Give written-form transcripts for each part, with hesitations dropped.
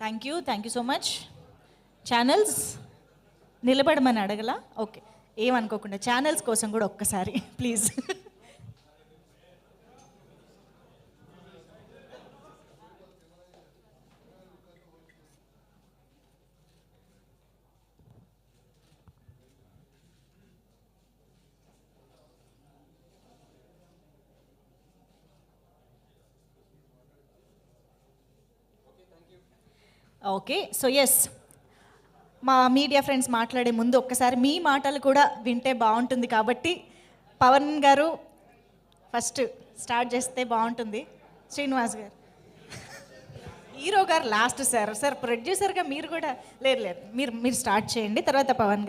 Thank you so much. Channels నిలబడమని అడగల, ఓకే, ఏమనుకోకుండా ఛానల్స్ కోసం కూడా ఒక్కసారి ప్లీజ్. ఓకే, సో ఎస్, మా మీడియా ఫ్రెండ్స్ మాట్లాడే ముందు ఒక్కసారి మీ మాటలు కూడా వింటే బాగుంటుంది కాబట్టి పవన్ గారు ఫస్ట్ స్టార్ట్ చేస్తే బాగుంటుంది. శ్రీనివాస్ గారు, హీరో గారు లాస్ట్. సార్ ప్రొడ్యూసర్గా మీరు కూడా లేదు మీరు స్టార్ట్ చేయండి, తర్వాత పవన్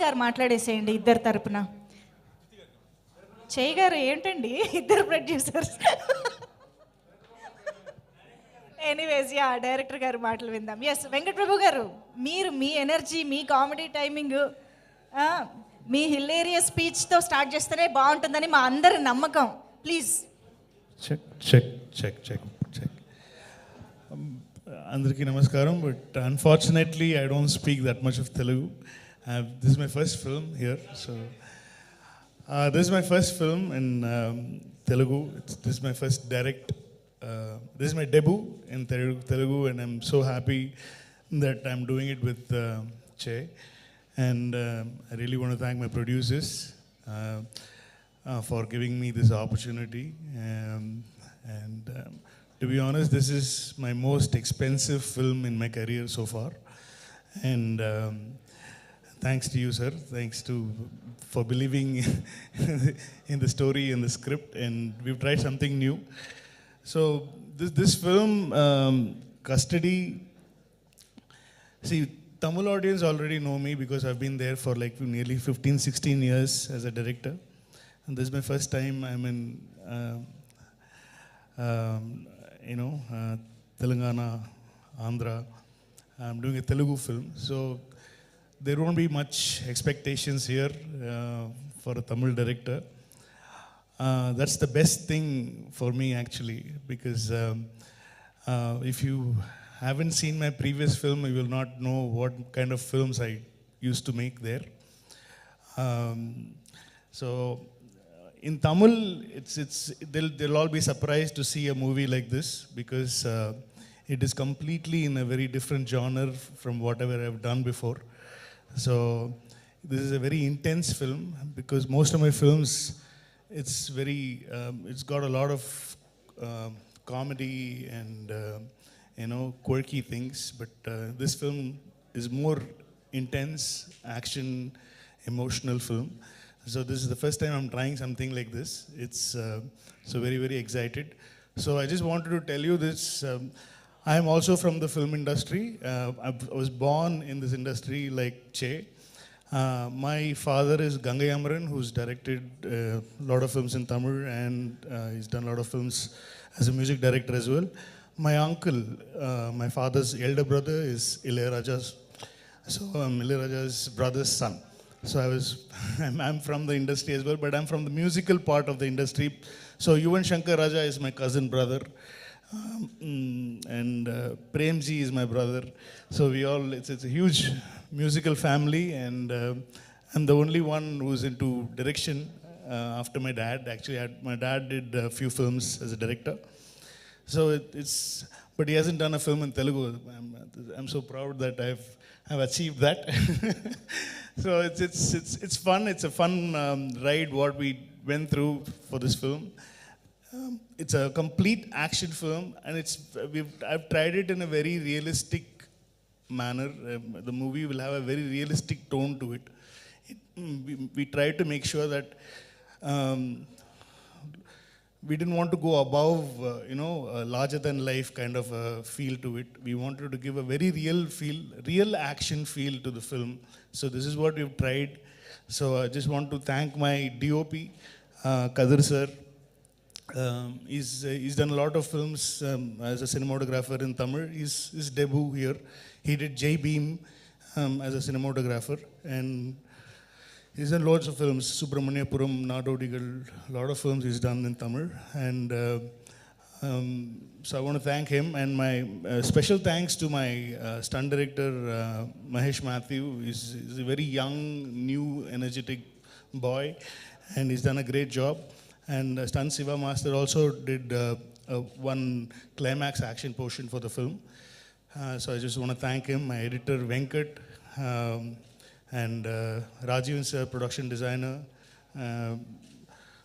గారు మాట్లాడేసేయండి ఇద్దరు తరపున. చేయగారు ఏంటండి ఇద్దరు ప్రొడ్యూసర్స్. ఎనీవేస్, డైరెక్టర్ గారు మాటలు విందాం. ఎస్, వెంకటప్రభు గారు, మీరు మీ ఎనర్జీ, మీ కామెడీ టైమింగ్, మీ హిలేరియస్ స్పీచ్తో స్టార్ట్ చేస్తేనే బాగుంటుందని మా అందరి నమ్మకం. ప్లీజ్. చెక్. అందరికీ నమస్కారం. But unfortunately I don't speak that much of Telugu. This is my first film here. So this is my first film in Telugu. This is my first direct. This is my debut in Telugu, and I'm so happy that I'm doing it with Che. And I really want to thank my producers for giving me this opportunity. To be honest, this is my most expensive film in my career so far. And thanks to you, sir. Thanks for believing in the story and the script. And we've tried something new. So this film, Custody, see, Tamil audience already know me because I've been there for like nearly 15-16 years as a director. And this is my first time I'm in, Telangana, Andhra. I'm doing a Telugu film. So there won't be much expectations here for a Tamil director. That's the best thing for me actually, because if you haven't seen my previous film, you will not know what kind of films I used to make there. So in Tamil, they'll all be surprised to see a movie like this, because it is completely in a very different genre from whatever I've done before. So this is a very intense film, because most of my films, it's got a lot of comedy and quirky things, but this film is more intense, action, emotional film. So this is the first time I'm trying something like this. It's so very, very excited. So I just wanted to tell you this. I am also from the film industry. I was born in this industry like Che. My father is Gangai Amaran, who's directed a lot of films in Tamil, and he's done a lot of films as a music director as well. My uncle, my father's elder brother, is Ilayaraja's. So I'm Ilayaraja's brother's son. So I'm from the industry as well, but I'm from the musical part of the industry. So Yuvan Shankar Raja is my cousin brother. And Premji is my brother. So it's a huge musical family, and I'm the only one who's into direction after my dad. Actually, my dad did a few films as a director. So but he hasn't done a film in Telugu. I'm so proud that I've achieved that. So it's fun. It's a fun ride what we went through for this film. It's a complete action film, and I've tried it in a very realistic manner. The movie will have a very realistic tone to it. We tried to make sure that we didn't want to go above, a larger than life kind of a feel to it. We wanted to give a very real action feel to the film. So this is what we've tried. So I just want to thank my DOP, Kadir sir. He's done a lot of films as a cinematographer in Tamil. His debut here. He did Jai Beam as a cinematographer, and he's done loads of films. Subramaniapuram, Nadodigal, a lot of films he's done in Tamil. And So I want to thank him, and my special thanks to my stunt director Mahesh Matthew. He's a very young, new, energetic boy, and he's done a great job. And stunt Siva Master also did one climax action portion for the film. So I just want to thank him, my editor Venkat, and Rajiv sir, production designer.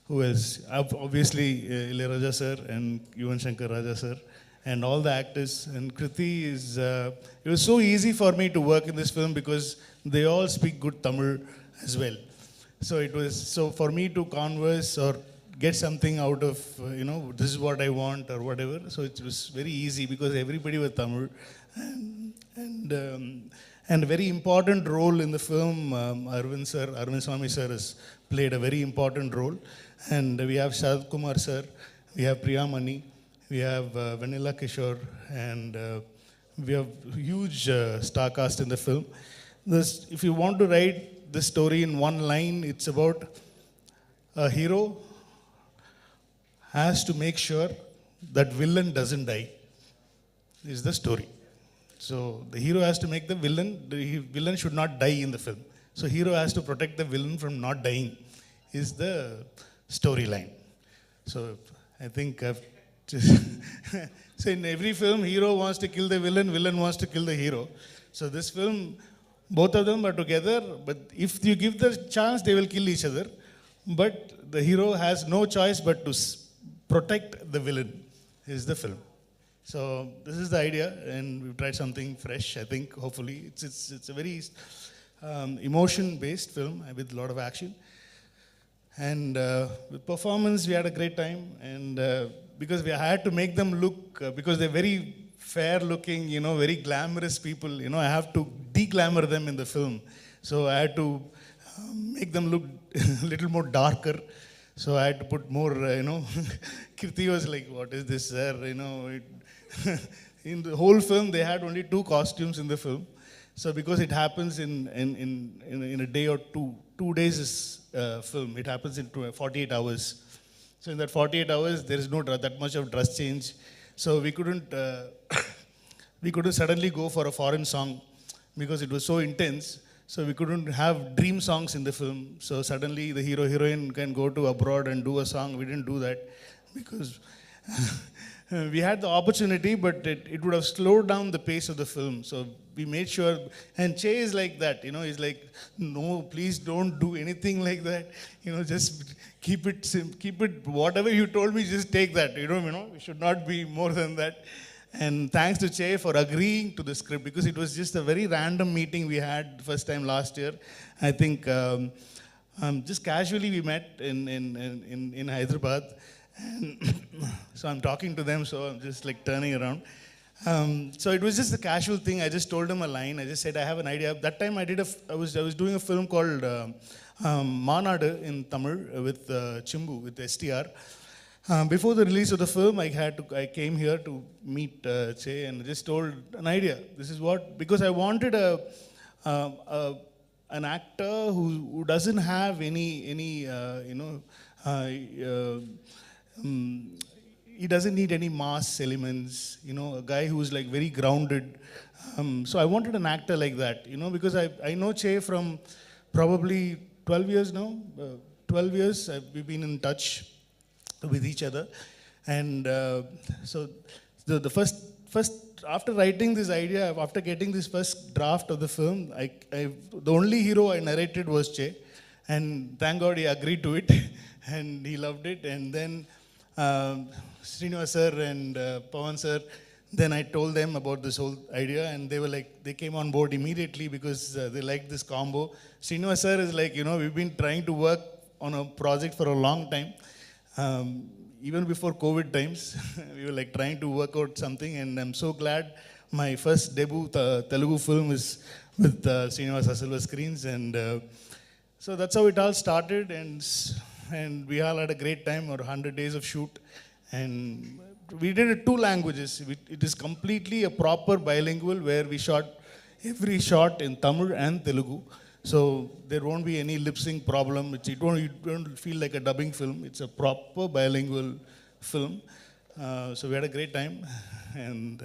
Who else? Obviously, Ilayaraja sir and Yuvan Shankar Raja sir, and all the actors. And Krithi is, it was so easy for me to work in this film because they all speak good Tamil as well. So it was, so for me to converse or get something out of, this is what I want or whatever. So it was very easy because everybody was Tamil. And a very important role in the film, Arvind Swamy sir has played a very important role. And we have Sharad Kumar sir, we have Priya Mani, we have Vanilla Kishore, and we have huge star cast in the film. This, if you want to write this story in one line, it's about a hero has to make sure that villain doesn't die, is the story. So the hero has to make the villain should not die in the film. So hero has to protect the villain from not dying, is the storyline. So I think I've just so in every film, hero wants to kill the villain, villain wants to kill the hero. So this film, both of them are together, but if you give the chance, they will kill each other. But the hero has no choice but to protect the villain, is the film. So this is the idea, and we've tried something fresh, I think, hopefully. It's a very emotion-based film with a lot of action. And with performance, we had a great time. And because we had to make them look, because they're very fair-looking, very glamorous people, I have to de-glamour them in the film. So I had to make them look a little more darker. So I had to put more, Krithi was like, what is this, sir? In the whole film, they had only 2 costumes in the film. So because it happens in a day or 2 days is film, it happens in 48 hours. So in that 48 hours, there is no that much of dress change. So we couldn't suddenly go for a foreign song because it was so intense. So we couldn't have dream songs in the film. So suddenly the hero heroine can go to abroad and do a song. We didn't do that because we had the opportunity, but it would have slowed down the pace of the film. So we made sure, and Che is like that, he's like, no, please don't do anything like that. Just keep it, whatever you told me, just take that. We should not be more than that. And thanks to Che for agreeing to the script, because it was just a very random meeting we had first time last year. I think just casually we met in Hyderabad. And so I'm talking to them, so I'm just like turning around. So it was just a casual thing. I just told him a line. I just said, I have an idea. That time I was doing a film called Manadu in Tamil with Chimbu, with STR. Before the release of the film, I came here to meet Che and just told an idea. This is what, because I wanted an actor who doesn't have any he doesn't need any mass elements, a guy who's like very grounded. So I wanted an actor like that, because I know Che from probably 12 years now. 12 years, we've been in touch with each other. And so the first, after writing this idea, after getting this first draft of the film, the only hero I narrated was Che. And thank God he agreed to it and he loved it. And then Srinivas sir and Pawan sir, then I told them about this whole idea, and they were like, they came on board immediately because they liked this combo. Srinivas sir is like, we've been trying to work on a project for a long time. Even before COVID times, we were like trying to work out something, and I'm so glad my first debut Telugu film is with Srinivas Silver Screens, and so that's how it all started, and we all had a great time, or 100 days of shoot, and we did it 2 languages. It is completely a proper bilingual where we shot every shot in Tamil and Telugu. So there won't be any lip sync problem. You don't feel like a dubbing film. It's a proper bilingual film. So we had a great time. And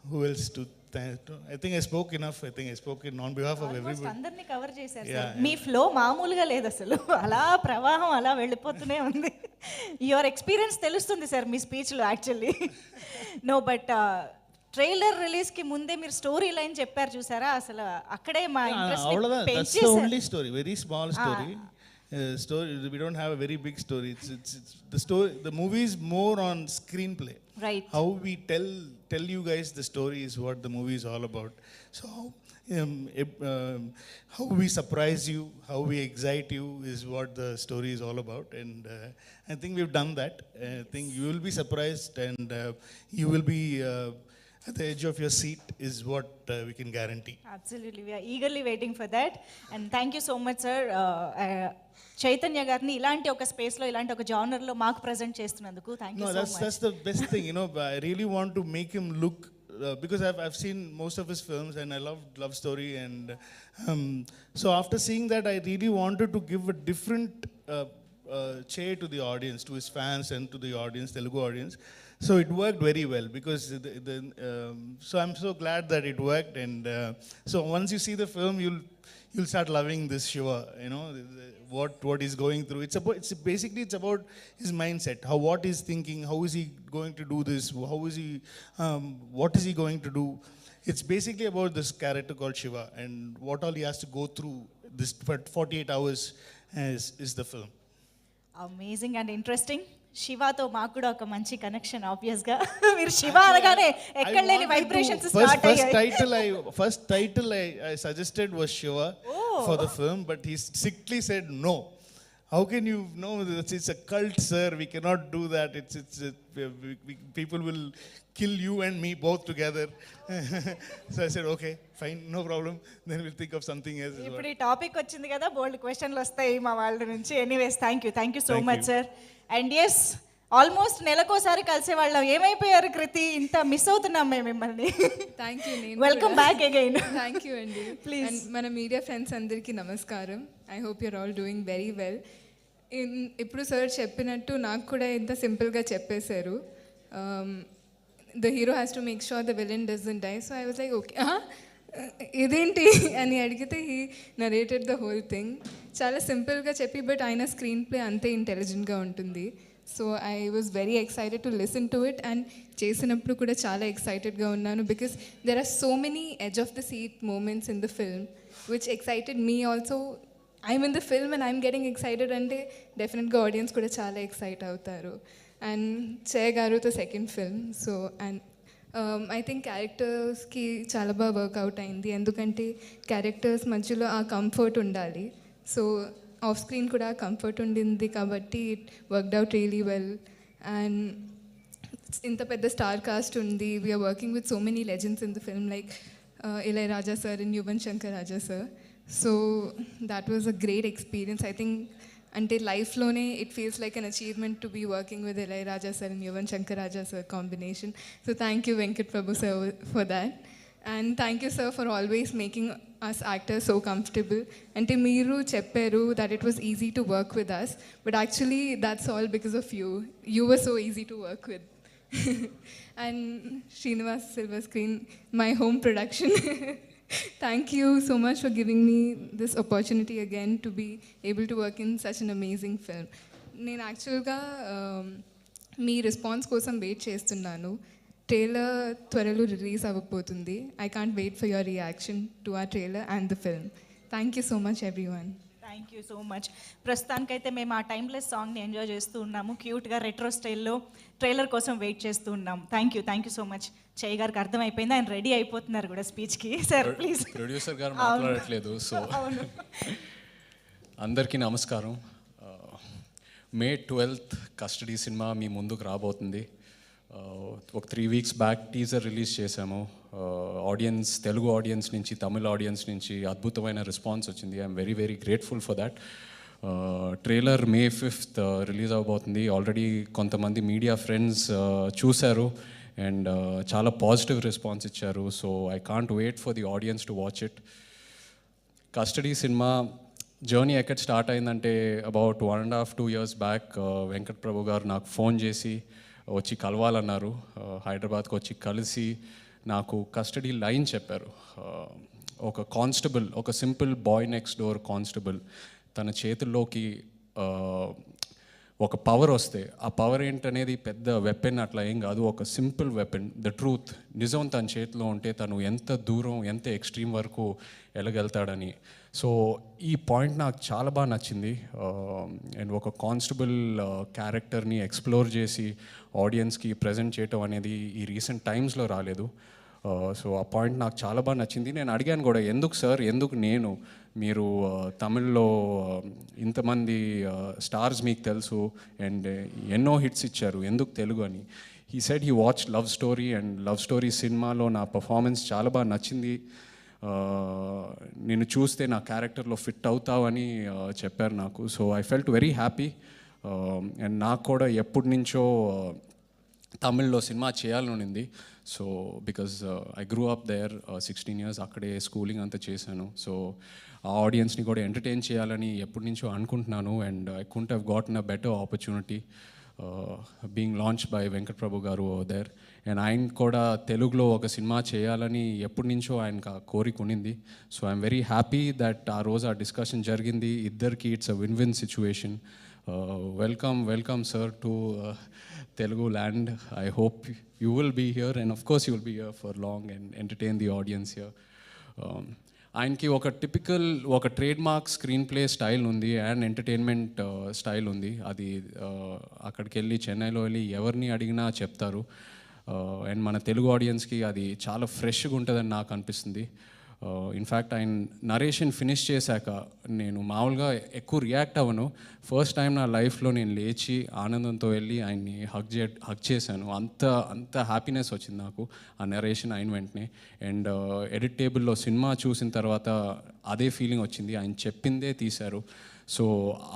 who else to thank? I think I spoke enough. I think I spoke on behalf of almost everybody. అందరినీ cover చేశారు Yeah, sir. మీ flow మామూలుగా లేదు అసలు, అలా ప్రవాహం అలా వెళ్ళిపోతూనే ఉంది. యువర్ ఎక్స్పీరియన్స్ తెలుస్తుంది సార్ మీ స్పీచ్లో యాక్చువల్లీ. నో బట్ ట్రైలర్ రిలీజ్కి ముందే మీరు స్టోరీ లైన్ చెప్పారు చూసారా, అసలు అక్కడే మా That's the interest only story. Very small story. Story. We don't have a very big story. It's the story. The movie is more on screenplay. Right. How we tell you guys the story is what the movie is all about. So how we surprise you, how we excite you is what the story is all about. And I think we've done that. I think you will be surprised, and you will be at the edge of your seat is what we can guarantee. Absolutely, we're eagerly waiting for that. And thank you so much sir, Chaitanya గారిని ఇలాంటి ఒక స్పేస్లో, ఇలాంటి ఒక జానర్లో మాకు present చేస్తున్నందుకు thank you No, so much. that's the best thing, you know. I really want to make him look, because I've seen most of his films and I love story, and so after seeing that, I really wanted to give a different shade to the audience, to his fans and to the audience, Telugu audience. So it worked very well, because so I'm so glad that it worked. And so once you see the film, you'll start loving this Shiva, you know, what he's going through. It's about his mindset, what he's thinking, how is he going to do this, what is he going to do. It's basically about this character called Shiva and what all he has to go through this for 48 hours is the film. Amazing and interesting. శివాతో మాకు కూడా ఒక మంచి connection ఆబ్వియస్గా. మీరు శివ అనగానే ఎక్కడ లేని వైబ్రేషన్స్ స్టార్ట్ అయ్యాయి. First title I suggested was Shiva for the film, but he strictly said no. How can you know? It's a cult, sir. We cannot do that. People will kill you and me both together. So I said, okay, fine, no problem. Then we'll think of something else. ఇప్పుడు ఈ topic వచ్చింది కదా, బోల్డ్ క్వశ్చన్లు వస్తాయి మా వాళ్ళ నుంచి. Anyways thank you so much sir. And yes, almost నెలకోసారి కలిసే వాళ్ళం. ఏమైపోయారు కృతి, ఇంత మిస్ అవుతున్నాం మేము మిమ్మల్ని. Thank you. Welcome back again. Thank you అండి. ప్లీజ్. మన మీడియా ఫ్రెండ్స్ అందరికీ నమస్కారం. I hope you're all doing very well. ఇప్పుడు సార్ చెప్పినట్టు నాకు కూడా ఇంత సింపుల్గా చెప్పేశారు. The hero has to make sure the villain doesn't die. So I was like okay, ఇదేంటి అని అడిగితే he narrated the whole thing. చాలా సింపుల్గా చెప్పి, బట్ ఆయన స్క్రీన్ ప్లే అంతే ఇంటెలిజెంట్గా ఉంటుంది. So I was very excited to listen to it. And చేసినప్పుడు కూడా చాలా ఎక్సైటెడ్గా ఉన్నాను, because there are so many edge of the seat moments in the film which excited me also. I'm in the film and I'm getting excited అంటే డెఫినెట్గా audience కూడా చాలా excite అవుతారు. అండ్ చేయగారుతో second film. So and I think క్యారెక్టర్స్కి చాలా బాగా work out అయింది, ఎందుకంటే క్యారెక్టర్స్ మధ్యలో ఆ కంఫర్ట్ ఉండాలి. సో ఆఫ్ స్క్రీన్ కూడా కంఫర్ట్ ఉండింది కాబట్టి it worked out really well. And ఇంత పెద్ద స్టార్ కాస్ట్ ఉంది. We're working with so many legends in the film like Ilaiyaraaja sir and Yuvan Shankar Raja sir. So that was a great experience. I think అంటే లైఫ్లోనే it feels like an achievement to be working with Ilaiyaraaja sir and Yuvan Shankar Raja sir combination. So thank you Venkat Prabhu sir for that. And thank you sir for always making us actors so comfortable. అంటే మీరు చెప్పారు that it was easy to work with us, but actually that's all because of you. You were so easy to work with. And Srinivas Silver Screen, my home production. Thank you so much for giving me this opportunity again to be able to work in such an amazing film. నేను యాక్చువల్గా మీ response కోసం wait చేస్తున్నాను. Trailer త్వరలో release అవ్వబోతుంది. I can't wait for your reaction to ఆ trailer and the film. Thank you so much everyone. Thank you so much. ప్రస్తుతానికైతే మేము ఆ టైమ్లెస్ సాంగ్ని ఎంజాయ్ చేస్తూ ఉన్నాము. క్యూట్గా రెట్రో స్టైల్లో ట్రైలర్ కోసం వెయిట్ చేస్తూ ఉన్నాం. Thank you so much. చై గారికి అర్థమైపోయింది, ఆయన రెడీ అయిపోతున్నారు కూడా స్పీచ్కి. Sir please. ప్రొడ్యూసర్ గారు మాట్లాడట్లేదు. సో అందరికీ నమస్కారం. మే 12th కస్టడీ సినిమా మీ ముందుకు రాబోతుంది. ఒక 3 weeks బ్యాక్ టీజర్ రిలీజ్ చేశాము. ఆడియన్స్, తెలుగు ఆడియన్స్ నుంచి, తమిళ ఆడియన్స్ నుంచి అద్భుతమైన రెస్పాన్స్ వచ్చింది. I'm very very grateful for that. Trailer May 5th release అవబోతుంది. ఆల్రెడీ కొంతమంది మీడియా ఫ్రెండ్స్ చూశారు అండ్ చాలా పాజిటివ్ రెస్పాన్స్ ఇచ్చారు. So I can't wait for the audience to watch it. Custody సినిమా జర్నీ ఎక్కడ స్టార్ట్ అయిందంటే about 1.5-2 years back Venkat Prabhu garu నాకు phone చేసి వచ్చి కలవాలన్నారు. హైదరాబాద్కి వచ్చి కలిసి నాకు కస్టడీ లైన్ చెప్పారు. ఒక కానిస్టేబుల్, ఒక simple boy next door constable తన చేతుల్లోకి ఒక పవర్ వస్తే, ఆ పవర్ ఏంటనేది పెద్ద వెపన్ అట్లా ఏం కాదు, ఒక సింపుల్ వెపన్, ద ట్రూత్, నిజం తన చేతిలో ఉంటే తను ఎంత దూరం, ఎంత ఎక్స్ట్రీమ్ వరకు వెళ్ళగలుగుతాడని. సో ఈ పాయింట్ నాకు చాలా బాగా నచ్చింది. అండ్ ఒక కానిస్టేబుల్ క్యారెక్టర్ని ఎక్స్ప్లోర్ చేసి ఆడియన్స్కి ప్రజెంట్ చేయటం అనేది ఈ రీసెంట్ టైమ్స్లో రాలేదు. సో ఆ పాయింట్ నాకు చాలా బాగా నచ్చింది. నేను అడిగాను కూడా, ఎందుకు సార్, ఎందుకు నేను, మీరు తమిళ్లో ఇంతమంది స్టార్స్ మీకు తెలుసు అండ్ ఎన్నో హిట్స్ ఇచ్చారు, ఎందుకు తెలుగు అని. He said he watch love story, and love story సినిమాలో నా పర్ఫార్మెన్స్ చాలా బాగా నచ్చింది, నేను చూస్తే నా క్యారెక్టర్లో ఫిట్ అవుతావు అని చెప్పారు నాకు. So I felt very happy. And నాకు కూడా ఎప్పటి నుంచో తమిళ్లో సినిమా చేయాలని ఉంది. So because I grew up there 16 years, అక్కడే స్కూలింగ్ అంతా చేశాను. సో ఆ ఆడియన్స్ని కూడా ఎంటర్టైన్ చేయాలని ఎప్పటి నుంచో అనుకుంటున్నాను. And I couldn't have gotten a better opportunity being launched by Venkat Prabhu garu there. And ఆయన కూడా తెలుగులో ఒక సినిమా చేయాలని ఎప్పటి నుంచో ఆయనకు ఆ కోరిక ఉన్నింది. So I'm very happy that ఆ రోజు ఆ డిస్కషన్ జరిగింది. ఇద్దరికి it's a win-win situation. Welcome sir to Telugu land. I hope you will be here, and of course you will be here for long and entertain the audience here. ఆయనకి ఒక typical, ఒక trade mark screen play style ఉంది and entertainment style ఉంది. అది అక్కడికి వెళ్ళి, చెన్నైలో వెళ్ళి ఎవరిని అడిగినా చెప్తారు. అండ్ మన తెలుగు ఆడియన్స్కి అది చాలా ఫ్రెష్గా ఉంటుందని నాకు అనిపిస్తుంది. ఇన్ఫ్యాక్ట్ ఆయన నరేషన్ ఫినిష్ చేశాక నేను మామూలుగా ఎక్కువ రియాక్ట్ అవ్వను. ఫస్ట్ టైం నా లైఫ్లో నేను లేచి ఆనందంతో వెళ్ళి ఆయన్ని హగ్ చేశాను. అంత హ్యాపీనెస్ వచ్చింది నాకు ఆ నరేషన్ అయిన వెంటనే. అండ్ ఎడిట్ టేబుల్లో సినిమా చూసిన తర్వాత అదే ఫీలింగ్ వచ్చింది, ఆయన చెప్పిందే తీశారు. సో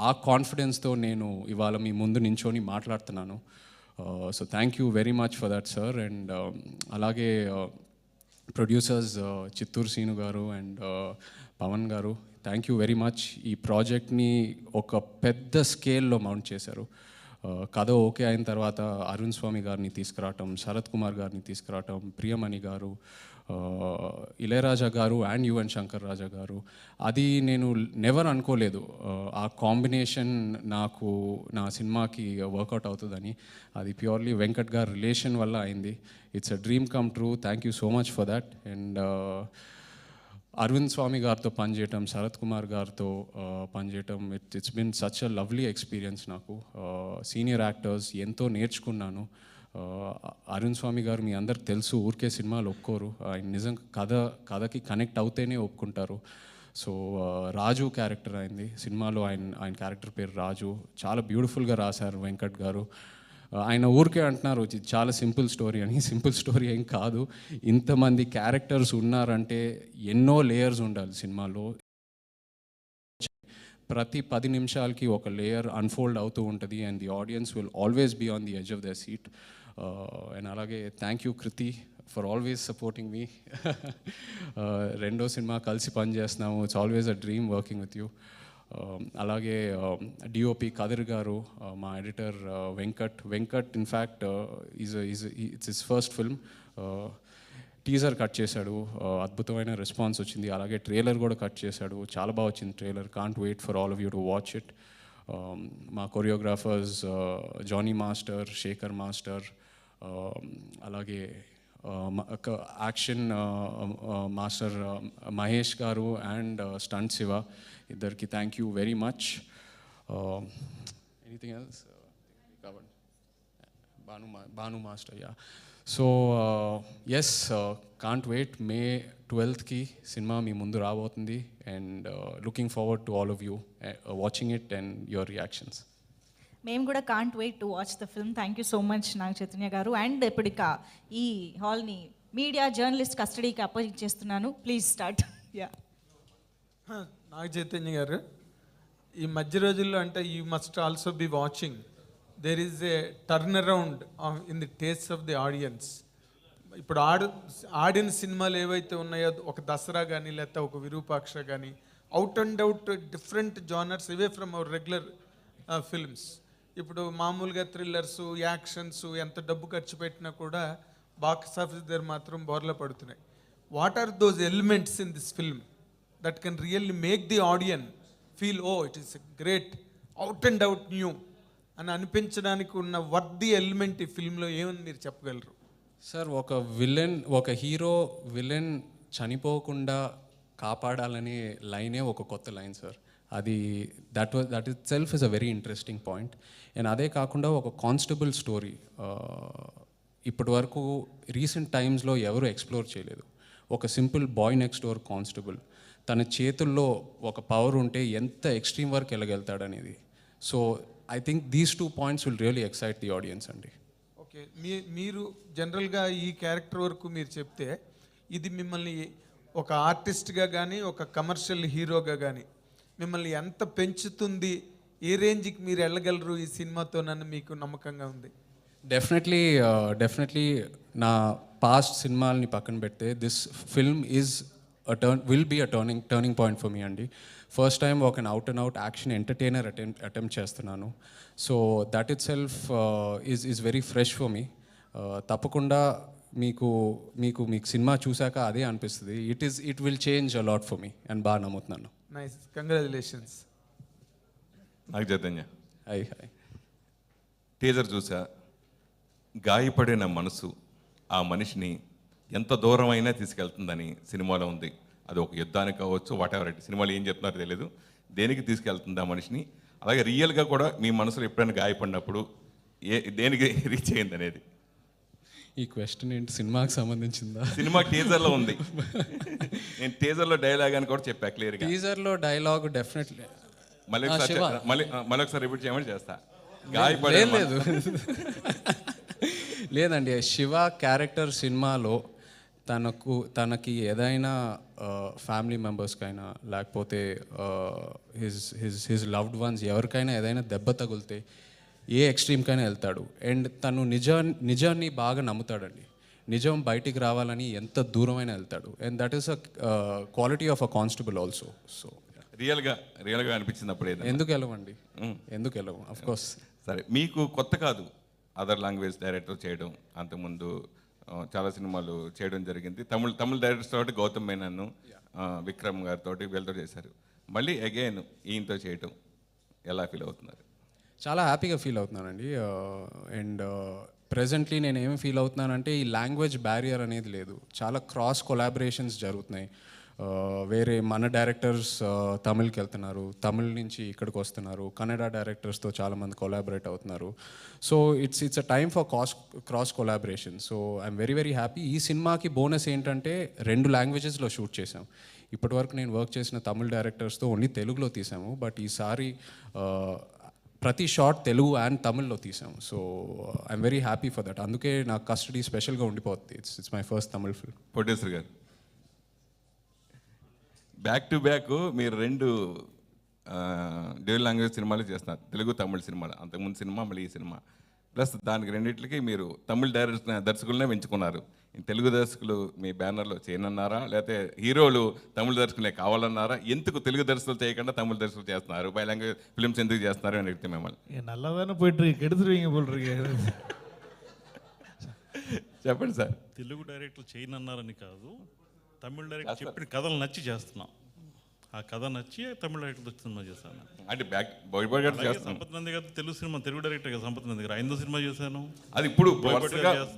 ఆ కాన్ఫిడెన్స్తో నేను ఇవాళ మీ ముందు నించొని మాట్లాడుతున్నాను. So thank you very much for that sir. And అలాగే ప్రొడ్యూసర్స్ చిత్తూరు సీను గారు అండ్ పవన్ గారు, థ్యాంక్ యూ వెరీ మచ్. ఈ ప్రాజెక్ట్ని ఒక పెద్ద స్కేల్లో మౌంట్ చేశారు. కథ ఓకే అయిన తర్వాత అరుణ్ స్వామి గారిని తీసుకురావటం, శరత్ కుమార్ గారిని తీసుకురావటం, ప్రియమణి గారు, ఇళయరాజా గారు అండ్ యువన్ శంకర్ రాజా గారు, అది నేను నెవర్ అనుకోలేదు ఆ కాంబినేషన్ నాకు నా సినిమాకి వర్కౌట్ అవుతుందని. అది ప్యూర్లీ వెంకట్ గారి రిలేషన్ వల్ల అయింది. It's a dream come true. Thank you so much for that. And Arvind Swami గారితో పనిచేయటం, శరత్ కుమార్ గారితో పనిచేయటం, it's been such a lovely experience నాకు. సీనియర్ యాక్టర్స్ ఎంతో నేర్చుకున్నాను. అరుణ్ స్వామి గారు మీ అందరికి తెలుసు, ఊరికే సినిమాలు ఒప్పుకోరు, ఆయన నిజంగా కథకి కనెక్ట్ అవుతేనే ఒప్పుకుంటారు. సో రాజు క్యారెక్టర్ అయింది సినిమాలో, ఆయన క్యారెక్టర్ పేరు రాజు, చాలా బ్యూటిఫుల్గా రాశారు వెంకట్ గారు. ఆయన ఊరికే అంటున్నారు చాలా సింపుల్ స్టోరీ అని. సింపుల్ స్టోరీ ఏం కాదు, ఇంతమంది క్యారెక్టర్స్ ఉన్నారంటే ఎన్నో లేయర్స్ ఉండాలి సినిమాలో. ప్రతి 10 నిమిషాలకి ఒక లేయర్ అన్ఫోల్డ్ అవుతూ ఉంటుంది and the audience will always be on the edge of their seat. And అలాగే thank you Krithi for always supporting me. రెండో సినిమా కలిసి పనిచేస్తున్నాము, it's always a dream working with you. అలాగే డిఓపి కదిర్ గారు, మా editor Venkat in fact it's his first film. Teaser cut చేశాడు, అద్భుతమైన response వచ్చింది. అలాగే ట్రైలర్ కూడా కట్ చేశాడు, చాలా బాగా వచ్చింది trailer. Can't wait for all of you to watch it. మా choreographers Jani master, Sekhar master, అలాగే action master Mahesh garu and stunt Siva, ఇద్దరికి thank you very much. Anything else? Bhanu master, yeah. So yes, can't wait, May 12th సినిమా మీ ముందు రాబోతుంది. And looking forward to all of you watching it and your reactions. మేము కూడా can't wait to watch the film. Thank you so much Naga Chaitanya garu. And ఇప్పుడు ఇక ఈ హాల్ని మీడియా జర్నలిస్ట్ కస్టడీకి అప్పగించేస్తున్నాను. Please start. Yeah, Naga Chaitanya garu, ఈ మధ్య రోజుల్లో అంటే you must also be watching, there is a turn around in the taste of the audience. ఇప్పుడు ఆడిన సినిమాలు ఏవైతే ఉన్నాయో, ఒక దసరా కానీ లేకపోతే ఒక విరూపాక్ష కానీ, out and out different genres away from our regular films. ఇప్పుడు మామూలుగా థ్రిల్లర్స్, యాక్షన్స్ ఎంత డబ్బు ఖర్చు పెట్టినా కూడా బాక్స్ ఆఫీస్ దగ్గర మాత్రం బోర్లా పడుతున్నాయి. What are those elements in this film that can really make the audience feel oh it is great, out and out new అని అనిపించడానికి ఉన్న వర్ది ఎలిమెంట్ ఈ ఫిల్మ్లో ఏమని మీరు చెప్పగలరు? సార్, ఒక హీరో విలన్ చనిపోకుండా కాపాడాలనే లైనే ఒక కొత్త లైన్ సార్. అది that it self is a very interesting point. And అదే కాకుండా ఒక కానిస్టేబుల్ స్టోరీ ఇప్పటి వరకు రీసెంట్ టైమ్స్లో ఎవరు ఎక్స్ప్లోర్ చేయలేదు. ఒక simple boy next door constable, తన చేతుల్లో ఒక పవర్ ఉంటే ఎంత ఎక్స్ట్రీమ్ వరకు వెళ్ళగలుగుతాడనేది. So I think these 2 points will really excite the audience అండి. ఓకే, మీరు జనరల్గా ఈ క్యారెక్టర్ వరకు మీరు చెప్తే ఇది మిమ్మల్ని ఒక ఆర్టిస్ట్గా కానీ ఒక కమర్షియల్ హీరోగా కానీ మిమ్మల్ని ఎంత పెంచుతుంది, ఏ రేంజ్కి మీరు వెళ్ళగలరు ఈ సినిమాతో నన్ను మీకు నమ్మకంగా ఉంది? డెఫినెట్లీ నా పాస్ట్ సినిమాలని పక్కన పెడితే this film will be a turning point for me అండి. ఫస్ట్ టైం ఒక out and out action entertainer attempt చేస్తున్నాను. So that itself is very fresh for me. తప్పకుండా మీకు సినిమా చూశాక అదే అనిపిస్తుంది. It will change a lot for me and బాగా నమ్ముతున్నాను. Nice, congratulations. Naga Chaitanya, hi. Teaser చూసా, గాయపడిన మనసు ఆ మనిషిని ఎంత దూరమైనా తీసుకెళ్తుందని సినిమాలో ఉంది. అది ఒక యుద్ధానికి కావచ్చు, వాట్ ఎవర్ ఇట్, సినిమాలో ఏం చెప్తున్నారో తెలియదు, దేనికి తీసుకెళ్తుంది ఆ మనిషిని. అలాగే రియల్గా కూడా మీ మనసులో ఎప్పుడైనా గాయపడినప్పుడు దేనికి రీచ్ అయింది అనేది. ఈ క్వశ్చన్ ఏంటి, సినిమాకి సంబంధించిందా? సినిమా టీజర్లో ఉంది. నేను టీజర్లో డైలాగ్ అని కూడా చెప్పా క్లియర్గా. టీజర్లో డైలాగ్ డెఫినెట్లీ మళ్ళీ ఒకసారి రిపీట్ చేయమని చేస్తా. లేదు లేదండి, శివ క్యారెక్టర్ సినిమాలో తనకి ఏదైనా ఫ్యామిలీ మెంబర్స్కైనా లేకపోతే హిజ్ లవ్డ్ వన్స్ ఎవరికైనా ఏదైనా దెబ్బ తగిలితే ఏ ఎక్స్ట్రీమ్కైనా వెళ్తాడు. అండ్ తను నిజాన్ని బాగా నమ్ముతాడండి. నిజం బయటికి రావాలని ఎంత దూరమైనా వెళ్తాడు. And that is a quality of a constable also. So రియల్గా అనిపించింది అప్పుడు. ఎందుకు వెళ్ళము అఫ్ కోర్స్. సరే, మీకు కొత్త కాదు అదర్ లాంగ్వేజ్ డైరెక్టర్ చేయడం, అంతకుముందు చాలా సినిమాలు చేయడం జరిగింది. తమిళ డైరెక్టర్స్ తోటి గౌతమ్ మేనన్, విక్రమ్ గారితో వీళ్ళతో చేశారు. మళ్ళీ అగైన్ ఈయనతో చేయటం ఎలా ఫీల్ అవుతున్నారు? చాలా హ్యాపీగా ఫీల్ అవుతున్నానండి. అండ్ ప్రెజెంట్లీ నేను ఏమి ఫీల్ అవుతున్నానంటే ఈ లాంగ్వేజ్ బ్యారియర్ అనేది లేదు. చాలా క్రాస్ కొలాబరేషన్స్ జరుగుతున్నాయి. వేరే మన డైరెక్టర్స్ తమిళ్కి వెళ్తున్నారు, తమిళ్ నుంచి ఇక్కడికి వస్తున్నారు, కన్నడ డైరెక్టర్స్తో చాలామంది కొలాబరేట్ అవుతున్నారు. So it's a time for cross collaboration. So I'm very happy. ఈ సినిమాకి బోనస్ ఏంటంటే 2 లాంగ్వేజెస్లో షూట్ చేసాం. ఇప్పటివరకు నేను వర్క్ చేసిన తమిళ్ డైరెక్టర్స్తో ఓన్లీ తెలుగులో తీసాము. బట్ ఈసారి ప్రతి షాట్ తెలుగు అండ్ తమిళ్లో తీసాము. So I'm very happy for that. అందుకే నాకు కస్టడీ స్పెషల్గా ఉండిపోతుంది. It's my first Tamil film. Producer garu, back to back మీరు 2 డ్యూయల్ లాంగ్వేజ్ సినిమాలు చేస్తున్నారు, తెలుగు తమిళ సినిమాలు. అంతకుముందు సినిమా మళ్ళీ ఈ సినిమా, ప్లస్ దానికి రెండింటికి మీరు తమిళ దర్శకులనే ఎంచుకున్నారు. తెలుగు దర్శకులు మీ బ్యానర్లో చేయనన్నారా, లేకపోతే హీరోలు తమిళ దర్శకులే కావాలన్నారా? ఎందుకు తెలుగు దర్శకులు చేయకుండా తమిళ దర్శకులు చేస్తున్నారు? బై లాంగ్వేజ్ ఫిల్మ్స్ ఎందుకు చేస్తున్నారు అని అడిగితే మిమ్మల్ని నల్లదాన పోయిட்டு కెడుతురువీங்க పోల్றீங்க. చెప్పండి సార్. తెలుగు డైరెక్టర్లు చేయనన్నారని కాదు, తమిళ డైరెక్టర్ చెప్పిన కథలు నచ్చి చేస్తున్నాం. ఆ కథ నచ్చి తమిళ డైరెక్టర్ సినిమా చేశాను. అంటే సంపత్ నంది గారు తెలుగు సినిమా, తెలుగు డైరెక్టర్ కదా సంపత్ నంది గారు, 5వ సినిమా చేశాను. అది ఇప్పుడు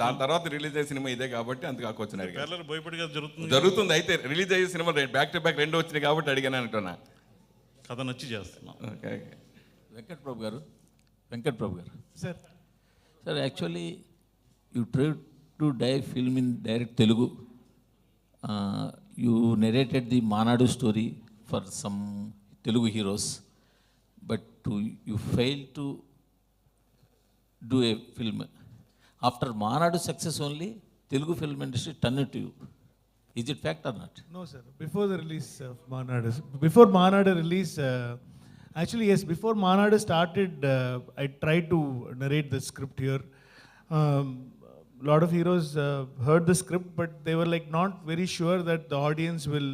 దాని తర్వాత రిలీజ్ అయ్యే సినిమా ఇదే కాబట్టి అంత కాకొచ్చినారు. భయపడి గారు జరుగుతుంది. అయితే రిలీజ్ అయ్యే సినిమా బ్యాక్ టు బ్యాక్ 2 వచ్చినాయి కాబట్టి అడిగాను అంటున్నా. కథ నచ్చి చేస్తున్నాం. వెంకట్ ప్రభు గారు sir, actually you try to film in direct Telugu. You narrated the Manadu story for some Telugu heroes, but you failed to do a film. After Manadu success only, Telugu film industry turned to you. Is it fact or not? No, sir. Before the release of Manadu release, actually yes, before Manadu started, I tried to narrate the script here. Lot of heroes heard the script, but they were like not very sure that the audience will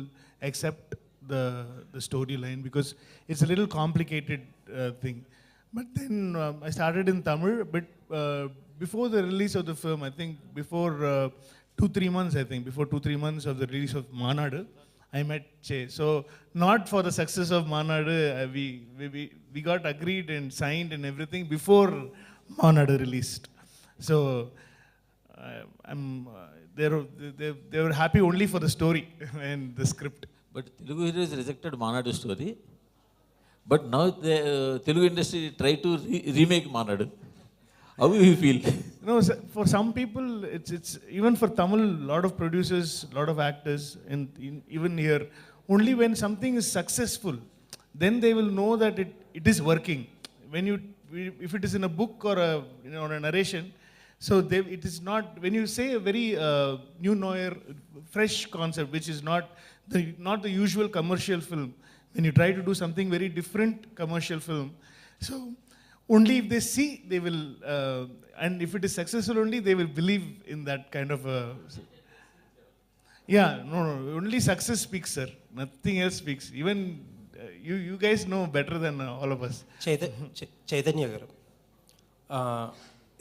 accept the storyline because it's a little complicated thing. But then I started in Tamil, but before the release of the film, I think before 2-3 months, before 2-3 months of the release of Manadu, I met Che. So not for the success of Manadu, we got agreed and signed and everything before Manadu released. So they were happy only for the story and the script. But Telugu Heroes rejected Manadu story. But now the Telugu industry try to remake Manadu. How do you feel? No, for some people, it's even for Tamil, lot of producers, lot of actors, and even here, only when something is successful, then they will know that it is working. If it is in a book or or a narration, so it is not. When you say a very new noir, fresh concept, which is not the usual commercial film, when you try to do something very different commercial film, so only if they see, they will, and if it is successful only, they will believe in that kind of no, only success speaks, sir. Nothing else speaks. Even you guys know better than all of us. Chaitanya గారు,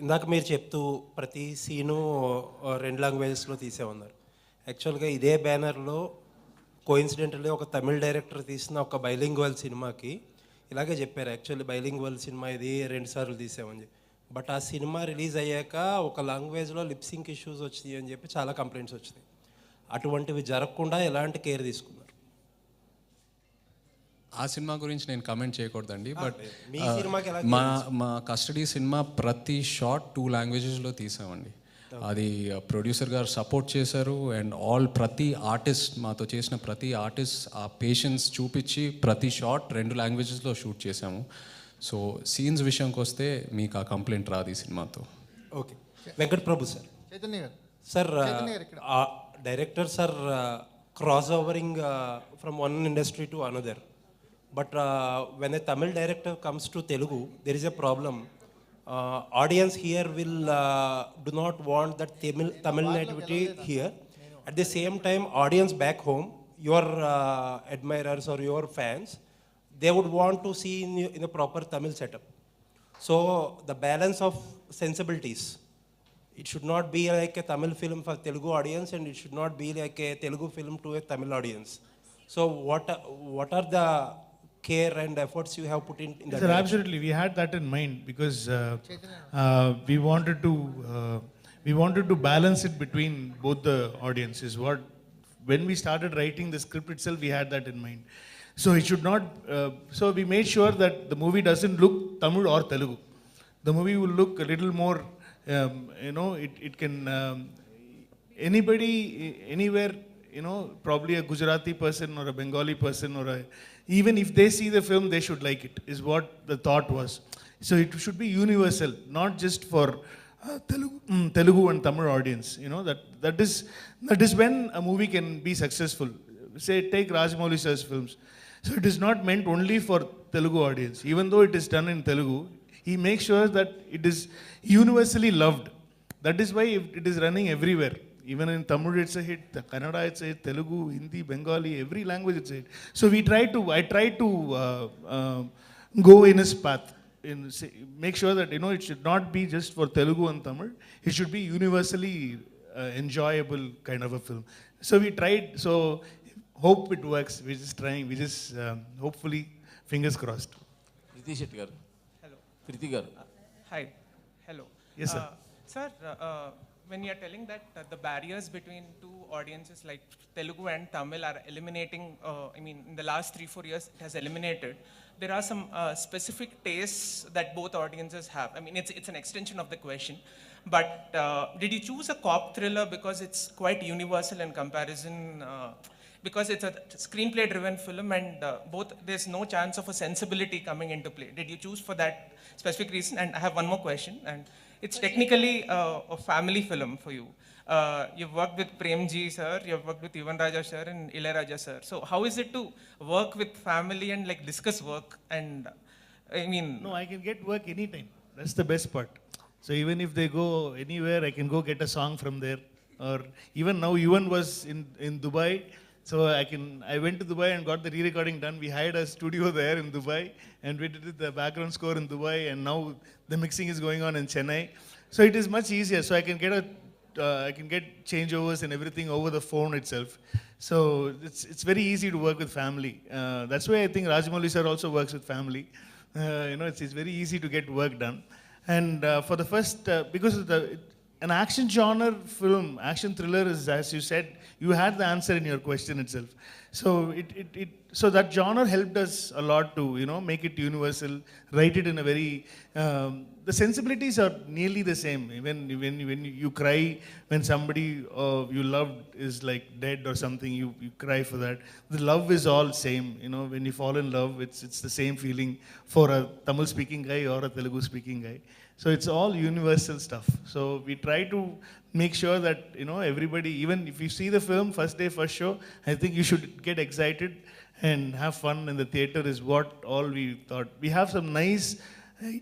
ఇందాక మీరు చెప్తూ ప్రతి scene 2 లాంగ్వేజెస్లో తీసేమన్నారు. యాక్చువల్గా ఇదే బ్యానర్లో కోయిన్సిడెంటల్లీ ఒక Tamil director తీసిన ఒక బైలింగ్వల్ సినిమాకి ఇలాగే చెప్పారు. యాక్చువల్లీ బైలింగ్వల్ సినిమా ఇది 2 సార్లు తీసామని చెప్పి. బట్ ఆ సినిమా రిలీజ్ అయ్యాక ఒక లాంగ్వేజ్లో లిప్సింక్ ఇష్యూస్ వచ్చినాయి అని చెప్పి చాలా కంప్లైంట్స్ వచ్చినాయి. అటువంటివి జరగకుండా ఎలాంటి కేర్ తీసుకున్నారు? ఆ సినిమా గురించి నేను కమెంట్ చేయకూడదండి. బట్ మీ సినిమాకి ఎలా మా కస్టడీ సినిమా ప్రతి షాట్ 2 లాంగ్వేజెస్లో తీసామండి. అది ప్రొడ్యూసర్ గారు సపోర్ట్ చేశారు. అండ్ ప్రతి ఆర్టిస్ట్, మాతో చేసిన ప్రతి ఆర్టిస్ట్ ఆ పేషెన్స్ చూపించి ప్రతి షాట్ 2 లాంగ్వేజెస్లో షూట్ చేశాము. సో సీన్స్ విషయంకి వస్తే మీకు ఆ కంప్లైంట్ రాదు ఈ సినిమాతో. Okay. Venkat Prabhu sir. Chaitanya garu. Sir, directors are cross overing from one industry to another. But when a Tamil director comes to Telugu, there is a problem. Audience here will do not want that Tamil nativity here. At the same time, audience back home, your admirers or your fans, they would want to see in a proper Tamil setup. So the balance of sensibilities, it should not be like a Tamil film for Telugu audience, and it should not be like a Telugu film to a Tamil audience. So what are the care and efforts you have put in that? Sir, absolutely, we had that in mind because we wanted to balance it between both the audiences. When we started writing the script itself, we had that in mind. So it should not. So we made sure that the movie doesn't look Tamil or Telugu. The movie will look a little more. It can anybody anywhere. Probably a Gujarati person or a Bengali person or even if they see the film, they should like it, is what the thought was. So it should be universal, not just for Telugu and Tamil audience. That is when a movie can be successful. Say, take Rajamouli sir's films. So it is not meant only for Telugu audience. Even though it is done in Telugu, he makes sure that it is universally loved. That is why it is running everywhere. Even in Tamil it's a hit, Kannada it's a hit, Telugu, Hindi, Bengali, every language it's a hit. So I try to go in his path, make sure that it should not be just for Telugu and Tamil. It should be universally enjoyable kind of a film. So we tried. So hope it works. We're just trying. We just hopefully fingers crossed. Krithi Shetty garu. Hello. Krithi garu. Hi. Hello. Yes, sir. Sir, when you're telling that the barriers between 2 audiences like Telugu and Tamil are eliminating, in the last 3-4 years it has eliminated. There are some specific tastes that both audiences have. It's an extension of the question. But did you choose a cop thriller because it's quite universal in comparison? Because it's a screenplay-driven film and there's no chance of a sensibility coming into play. Did you choose for that specific reason? And I have one more question. And it's technically a family film for you. You've worked with Premji sir, you've worked with Yuvan Raja sir and Ilayaraja sir. So how is it to work with family and discuss work? And No, I can get work anytime. That's the best part. So even if they go anywhere, I can go get a song from there. Or even now, Yuvan was in Dubai. So I went to Dubai and got the re-recording done. We hired a studio there in Dubai and we did the background score in Dubai, and now the mixing is going on in Chennai. So it is much easier. So I can get changeovers and everything over the phone itself. So it's very easy to work with family. That's why I think Rajamouli sir also works with family. It's very easy to get work done. And for the first, because of an action genre film, action thriller is, as you said, you had the answer in your question itself. So so that genre helped us a lot to, make it universal, write it in a very, the sensibilities are nearly the same. When you cry, when somebody you loved is like dead or something, you cry for that. The love is all same. When you fall in love, it's the same feeling for a Tamil speaking guy or a Telugu speaking guy. So it's all universal stuff. So we try to make sure that, everybody, even if you see the film, first day, first show, I think you should get excited and have fun in the theater is what all we thought. We have some nice,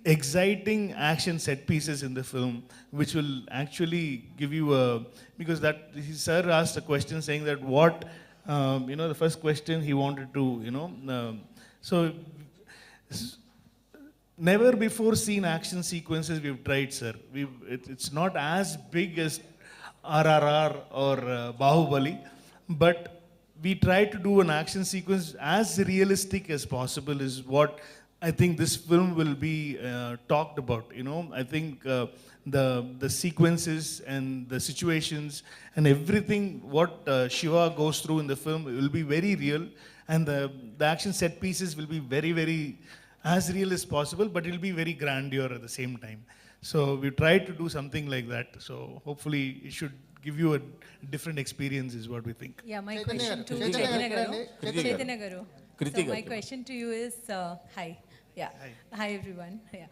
exciting action set pieces in the film, which will actually give you because that, sir asked a question saying that what, the first question he wanted to, so never before seen action sequences we've tried, sir. It's not as big as RRR or Bahubali, but we try to do an action sequence as realistic as possible is what I think this film will be talked about. I think the sequences and the situations and everything what Shiva goes through in the film will be very real, and the action set pieces will be very, very as real as possible, but it will be very grandeur at the same time. So we tried to do something like that. So hopefully it should give you a different experience is what we think. Yeah, my question to Chaitanya Garu. Chaitanya Garu. So my question to you is, hi. Yeah. Hi everyone. Yeah.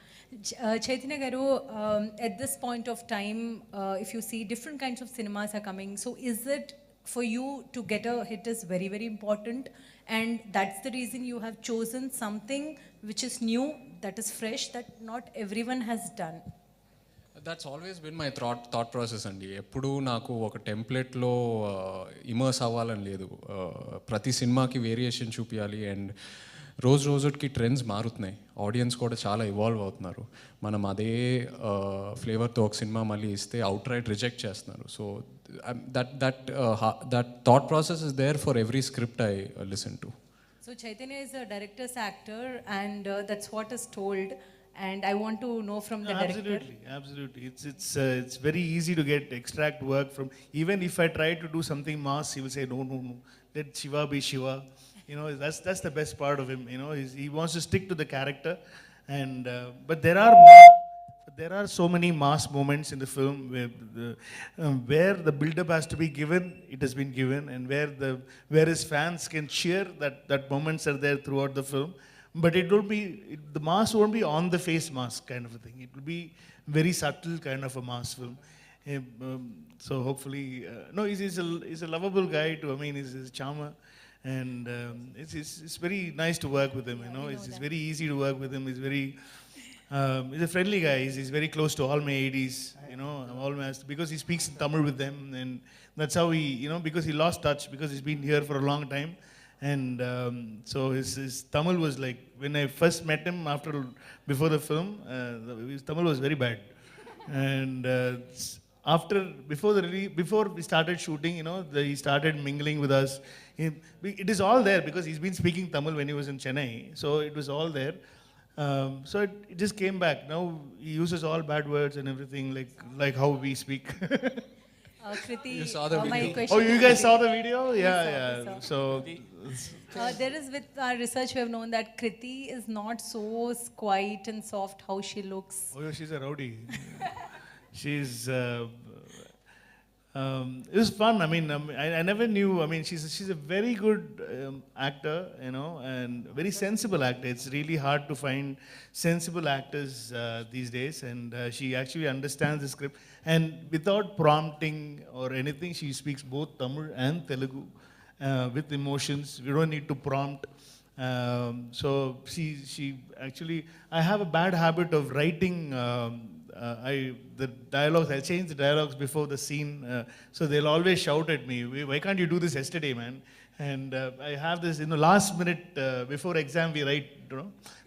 Chaitanya Garu, at this point of time, if you see different kinds of cinemas are coming, so is it for you to get a hit is very, very important, and that's the reason you have chosen something which is new, that is fresh, that not everyone has done? That's always been my thought process అండి. ఎప్పుడు నాకు ఒక టెంప్లెట్లో immerse అవ్వాలని లేదు. ప్రతి సినిమాకి variation చూపించాలి, and రోజుకి ట్రెండ్స్ మారుతున్నాయి, ఆడియన్స్ కూడా చాలా ఇవాల్వ్ అవుతున్నారు. మనం అదే ఫ్లేవర్తో ఒక సినిమా మళ్ళీ ఇస్తే అవుట్ రైట్ రిజెక్ట్ చేస్తున్నారు. So that thought process is there for every script I listen to. So Chaitanya is a director's actor, and that's what is told. And I want to know from the director. Absolutely. It's very easy to extract work from. Even if I try to do something mass, he will say no. Let Shiva be Shiva. That's the best part of him. He wants to stick to the character, and but there are so many mass moments in the film where the build-up has to be given. It has been given, and where his fans can cheer. That moments are there throughout the film. But the mask won't be on the face mask kind of a thing. It will be very subtle kind of a mask film. So hopefully, he's a lovable guy too. He's a charmer, and it's very nice to work with him. It's very easy to work with him. He's a friendly guy. He's very close to all my ADs. Because he speaks in Tamil with them, and that's how because he lost touch because he's been here for a long time. And so his Tamil was like, when I first met him before the film, his Tamil was very bad. And before we started shooting, he started mingling with us. It is all there because he's been speaking Tamil when he was in Chennai. So it was all there. So it just came back. Now he uses all bad words and everything like how we speak. Krithi, You saw the my video. question. Oh, you guys saw the video? Yeah. So there is, with our research, we have known that Krithi is not so quiet and soft how she looks. Oh, she's a rowdy. She's. It was fun. I never knew. She's a very good actor, and very sensible actor. It's really hard to find sensible actors these days, and she actually understands the script. And without prompting or anything, she speaks both Tamil and Telugu with emotions. We don't need to prompt. So she actually, I have a bad habit of writing the dialogues, I changed the dialogues before the scene. So they'll always shout at me, why can't you do this yesterday, man? And I have this, last minute before exam we write,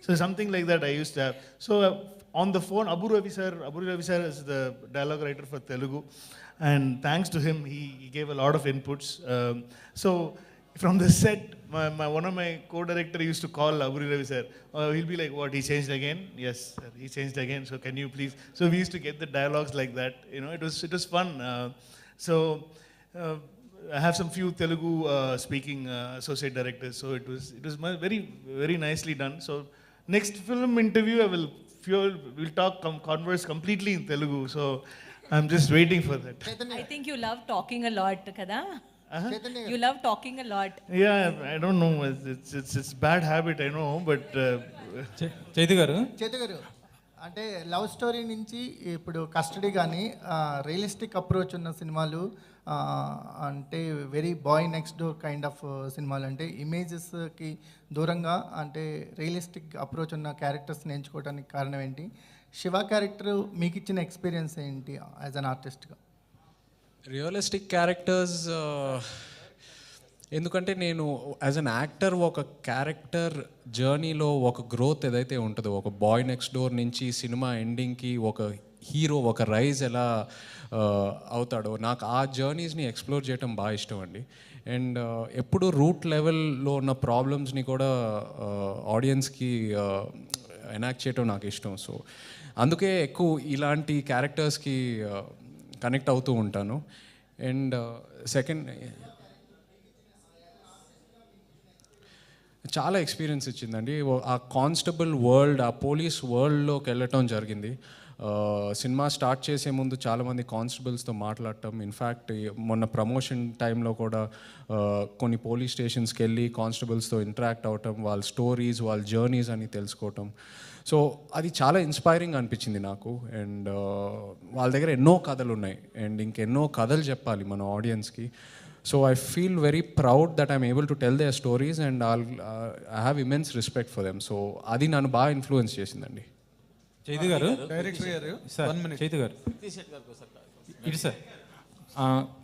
So something like that I used to have. So on the phone, Abu Ravi sir is the dialogue writer for Telugu. And thanks to him, he gave a lot of inputs. So from the set, one of my co-director used to call Abu Ravi sir. He'll be like, what, he changed again? Yes, sir, he changed again. So can you please? So we used to get the dialogues like that. It was fun. I have some few Telugu speaking associate directors. So it was very, very nicely done. So next film interview, we'll converse completely in Telugu. So I'm just waiting for that. I think you love talking a lot, kada? You love talking a lot. Yeah, I don't know. It's bad habit, I know, but Chaitu గారు అంటే love story నుంచి ఇప్పుడు custody కానీ realistic approach ఉన్న సినిమాలు అంటే very boy next door kind of సినిమాలు, అంటే ఇమేజెస్కి దూరంగా అంటే రియలిస్టిక్ అప్రోచ్ ఉన్న క్యారెక్టర్స్ని ఎంచుకోవడానికి కారణం ఏంటి? శివ క్యారెక్టర్ మీకు ఇచ్చిన ఎక్స్పీరియన్స్ ఏంటి యాజ్ అన్ ఆర్టిస్ట్గా? రియలిస్టిక్ క్యారెక్టర్స్ ఎందుకంటే నేను యాజ్ అన్ యాక్టర్ ఒక క్యారెక్టర్ జర్నీలో ఒక గ్రోత్ ఏదైతే ఉంటుందో, ఒక బాయ్ నెక్స్ట్ డోర్ నుంచి సినిమా ఎండింగ్కి ఒక హీరో ఒక రైజ్ ఎలా అవుతాడో, నాకు ఆ జర్నీస్ని ఎక్స్ప్లోర్ చేయడం బాగా ఇష్టం అండి. అండ్ ఎప్పుడు రూట్ లెవెల్లో ఉన్న ప్రాబ్లమ్స్ని కూడా ఆడియన్స్కి ఎనాక్ట్ చేయడం నాకు ఇష్టం. సో అందుకే ఎక్కువ ఇలాంటి క్యారెక్టర్స్కి కనెక్ట్ అవుతూ ఉంటాను. అండ్ సెకండ్, చాలా ఎక్స్పీరియన్స్ ఇచ్చిందండి. ఆ కానిస్టేబుల్ వరల్డ్, ఆ పోలీస్ వరల్డ్లోకి వెళ్ళటం జరిగింది. సినిమా స్టార్ట్ చేసే ముందు చాలామంది కానిస్టేబుల్స్తో మాట్లాడటం, ఇన్ఫ్యాక్ట్ మొన్న ప్రమోషన్ టైంలో కూడా కొన్ని పోలీస్ స్టేషన్స్కి వెళ్ళి కానిస్టేబుల్స్తో ఇంటరాక్ట్ అవ్వటం, వాళ్ళ స్టోరీస్, వాళ్ళ జర్నీస్ అని తెలుసుకోవటం. సో అది చాలా ఇన్స్పైరింగ్ అనిపించింది నాకు. అండ్ వాళ్ళ దగ్గర ఎన్నో కథలు ఉన్నాయి అండ్ ఇంకెన్నో కథలు చెప్పాలి మన ఆడియన్స్కి. So I feel very proud that I'm able to tell their stories and I have immense respect for them. So అది నన్ను బాగా ఇన్ఫ్లుయెన్స్ చేసిందండి. చైతు గారు, డైరెక్టర్ గారు, చైతు గారు ఇటు సార్,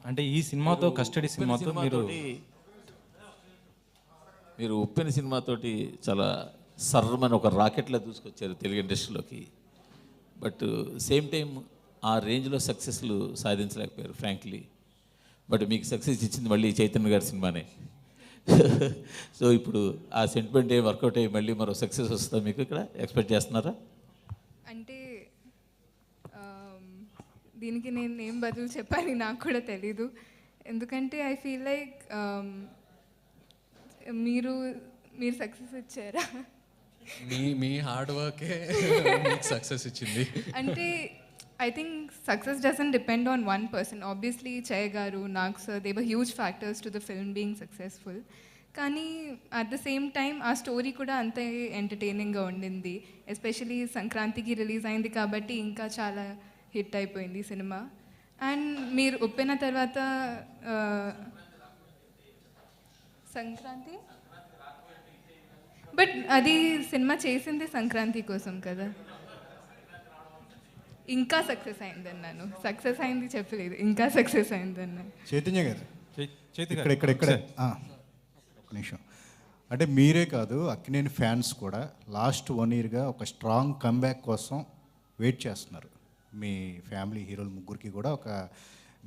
అంటే ఈ సినిమాతో కస్టడీ సినిమాతో మీరు ఉప్పెన సినిమాతోటి చాలా సర్రమని ఒక రాకెట్లో దూసుకొచ్చారు తెలుగు ఇండస్ట్రీలోకి. బట్ సేమ్ టైం ఆ రేంజ్లో సక్సెస్లు సాధించలేకపోయారు ఫ్రాంక్లీ. బట్ మీకు సక్సెస్ ఇచ్చింది మళ్ళీ చైతన్య గారి సినిమానే. సో ఇప్పుడు ఆ సెంటిమెంట్ వర్కౌట్ అయ్యి మళ్ళీ మరో సక్సెస్ వస్తుందా మీకు ఇక్కడ ఎక్స్పెక్ట్ చేస్తున్నారా? అంటే దీనికి నేను ఏం బదులు చెప్పాలి నాకు కూడా తెలీదు. ఎందుకంటే ఐ ఫీల్ లైక్ మీరు సక్సెస్ ఇచ్చారా? మీ హార్డ్ వర్కే మీకు సక్సెస్ ఇచ్చింది. అంటే I think success doesn't depend on one person. Obviously, Chay Garu, Nag sir, they were huge factors to the film being successful. Kani at the same time, our story kuda ante entertaining ga undindi. Especially Sankranti ki release ayindi kabatti inka chala hit అయిపోయింది cinema. And meer uppena tarvata Sankranti, but adi cinema chesindi Sankranti kosam kada. ఇంకా success అయిందన్నాను, success అయింది చెప్పలేదు, ఇంకా success అయిందన్నాను. Chaitanya గారు, ఇక్కడ ఒక నిమిషం. అంటే మీరే కాదు, అక్కినేని ఫ్యాన్స్ కూడా లాస్ట్ 1 yearగా ఒక స్ట్రాంగ్ కమ్బ్యాక్ కోసం వెయిట్ చేస్తున్నారు. మీ ఫ్యామిలీ హీరోలు ముగ్గురికి కూడా ఒక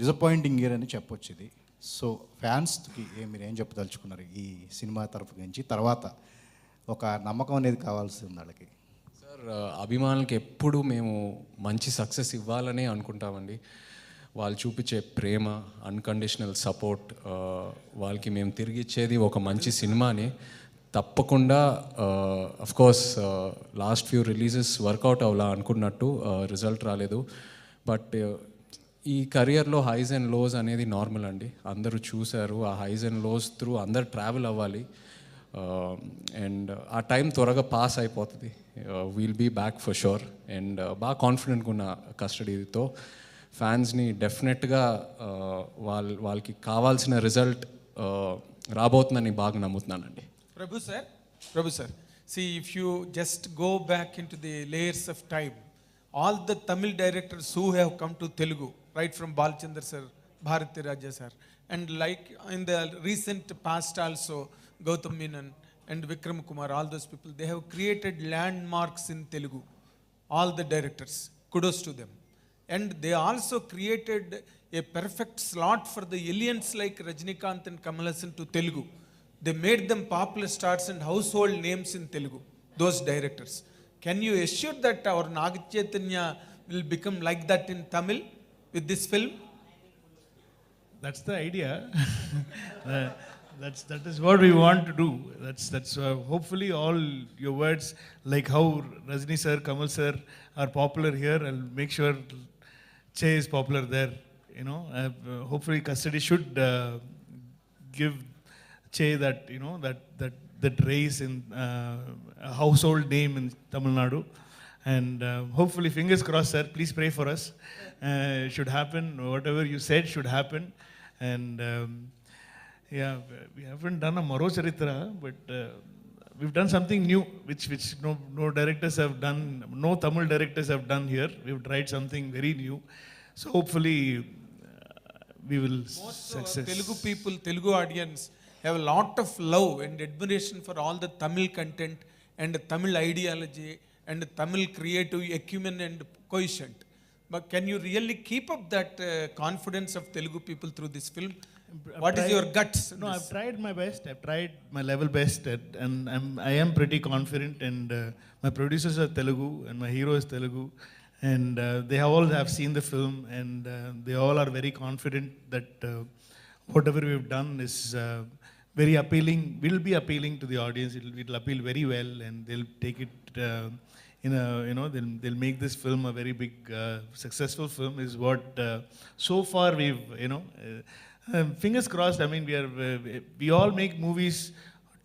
డిసప్పాయింటింగ్ ఇయర్ అని చెప్పొచ్చు ఇది. సో ఫ్యాన్స్కి మీరు ఏం చెప్పదలుచుకున్నారు ఈ సినిమా తరఫు నుంచి? తర్వాత ఒక నమ్మకం అనేది కావాల్సింది వాళ్ళకి. అభిమానులకి ఎప్పుడు మేము మంచి సక్సెస్ ఇవ్వాలనే అనుకుంటామండి. వాళ్ళు చూపించే ప్రేమ, అన్కండిషనల్ సపోర్ట్, వాళ్ళకి మేము తిరిగి ఇచ్చేది ఒక మంచి సినిమాని. తప్పకుండా of course last few releases work out అవ్వాలా అనుకున్నట్టు, రిజల్ట్ రాలేదు. బట్ ఈ కెరియర్లో హైస్ అండ్ లోస్ అనేది నార్మల్ అండి. అందరూ చూశారు, ఆ హైస్ అండ్ లోస్ త్రూ అందరు ట్రావెల్ అవ్వాలి. అండ్ ఆ టైం త్వరగా పాస్ అయిపోతుంది. We'll be back for sure. And బాగా కాన్ఫిడెంట్గా ఉన్న కస్టడీతో ఫ్యాన్స్ని డెఫినెట్గా వాళ్ళకి కావాల్సిన రిజల్ట్ రాబోతుందని బాగా నమ్ముతున్నానండి. ప్రభు sir, see if you just go back into the layers of time all the Tamil directors who have come to Telugu, right from Balchandra sir, Bharati Raja sir, and like in the recent past also, Gautam Menon and Vikram Kumar, all those people, they have created landmarks in Telugu. All the directors, kudos to them. And they also created a perfect slot for the aliens like Rajnikant and Kamal Haasan to Telugu. They made them popular stars and household names in Telugu, those directors. Can you assure that our Naga Chaitanya will become like that in Tamil with this film? That's the idea. That is what we want to do. That's hopefully all your words, like how Rajni sir, Kamal sir are popular here, I'll make sure Che is popular there. You know, hopefully custody should give Che that, you know, that raise in a household name in Tamil Nadu. And hopefully, fingers crossed, sir, please pray for us. Should happen, whatever you said should happen. And yeah, we haven't done a Maro Charitra, but we've done something new, which no directors have done, no Tamil directors have done here. We've tried something very new. So hopefully, we will success. Telugu people, Telugu audience have a lot of love and admiration for all the Tamil content and Tamil ideology and Tamil creative acumen and quotient. But can you really keep up that confidence of Telugu people through this film? What is your guts? No, I've tried my best. I've tried my level best, and I am pretty confident. And my producers are Telugu, and my hero is Telugu, and they all have seen the film, and they all are very confident that whatever we've done is very appealing. Will be appealing to the audience. It'll appeal very well, and they'll take it. They'll make this film a very big, successful film. Is what so far we've, fingers crossed. I mean, we all make movies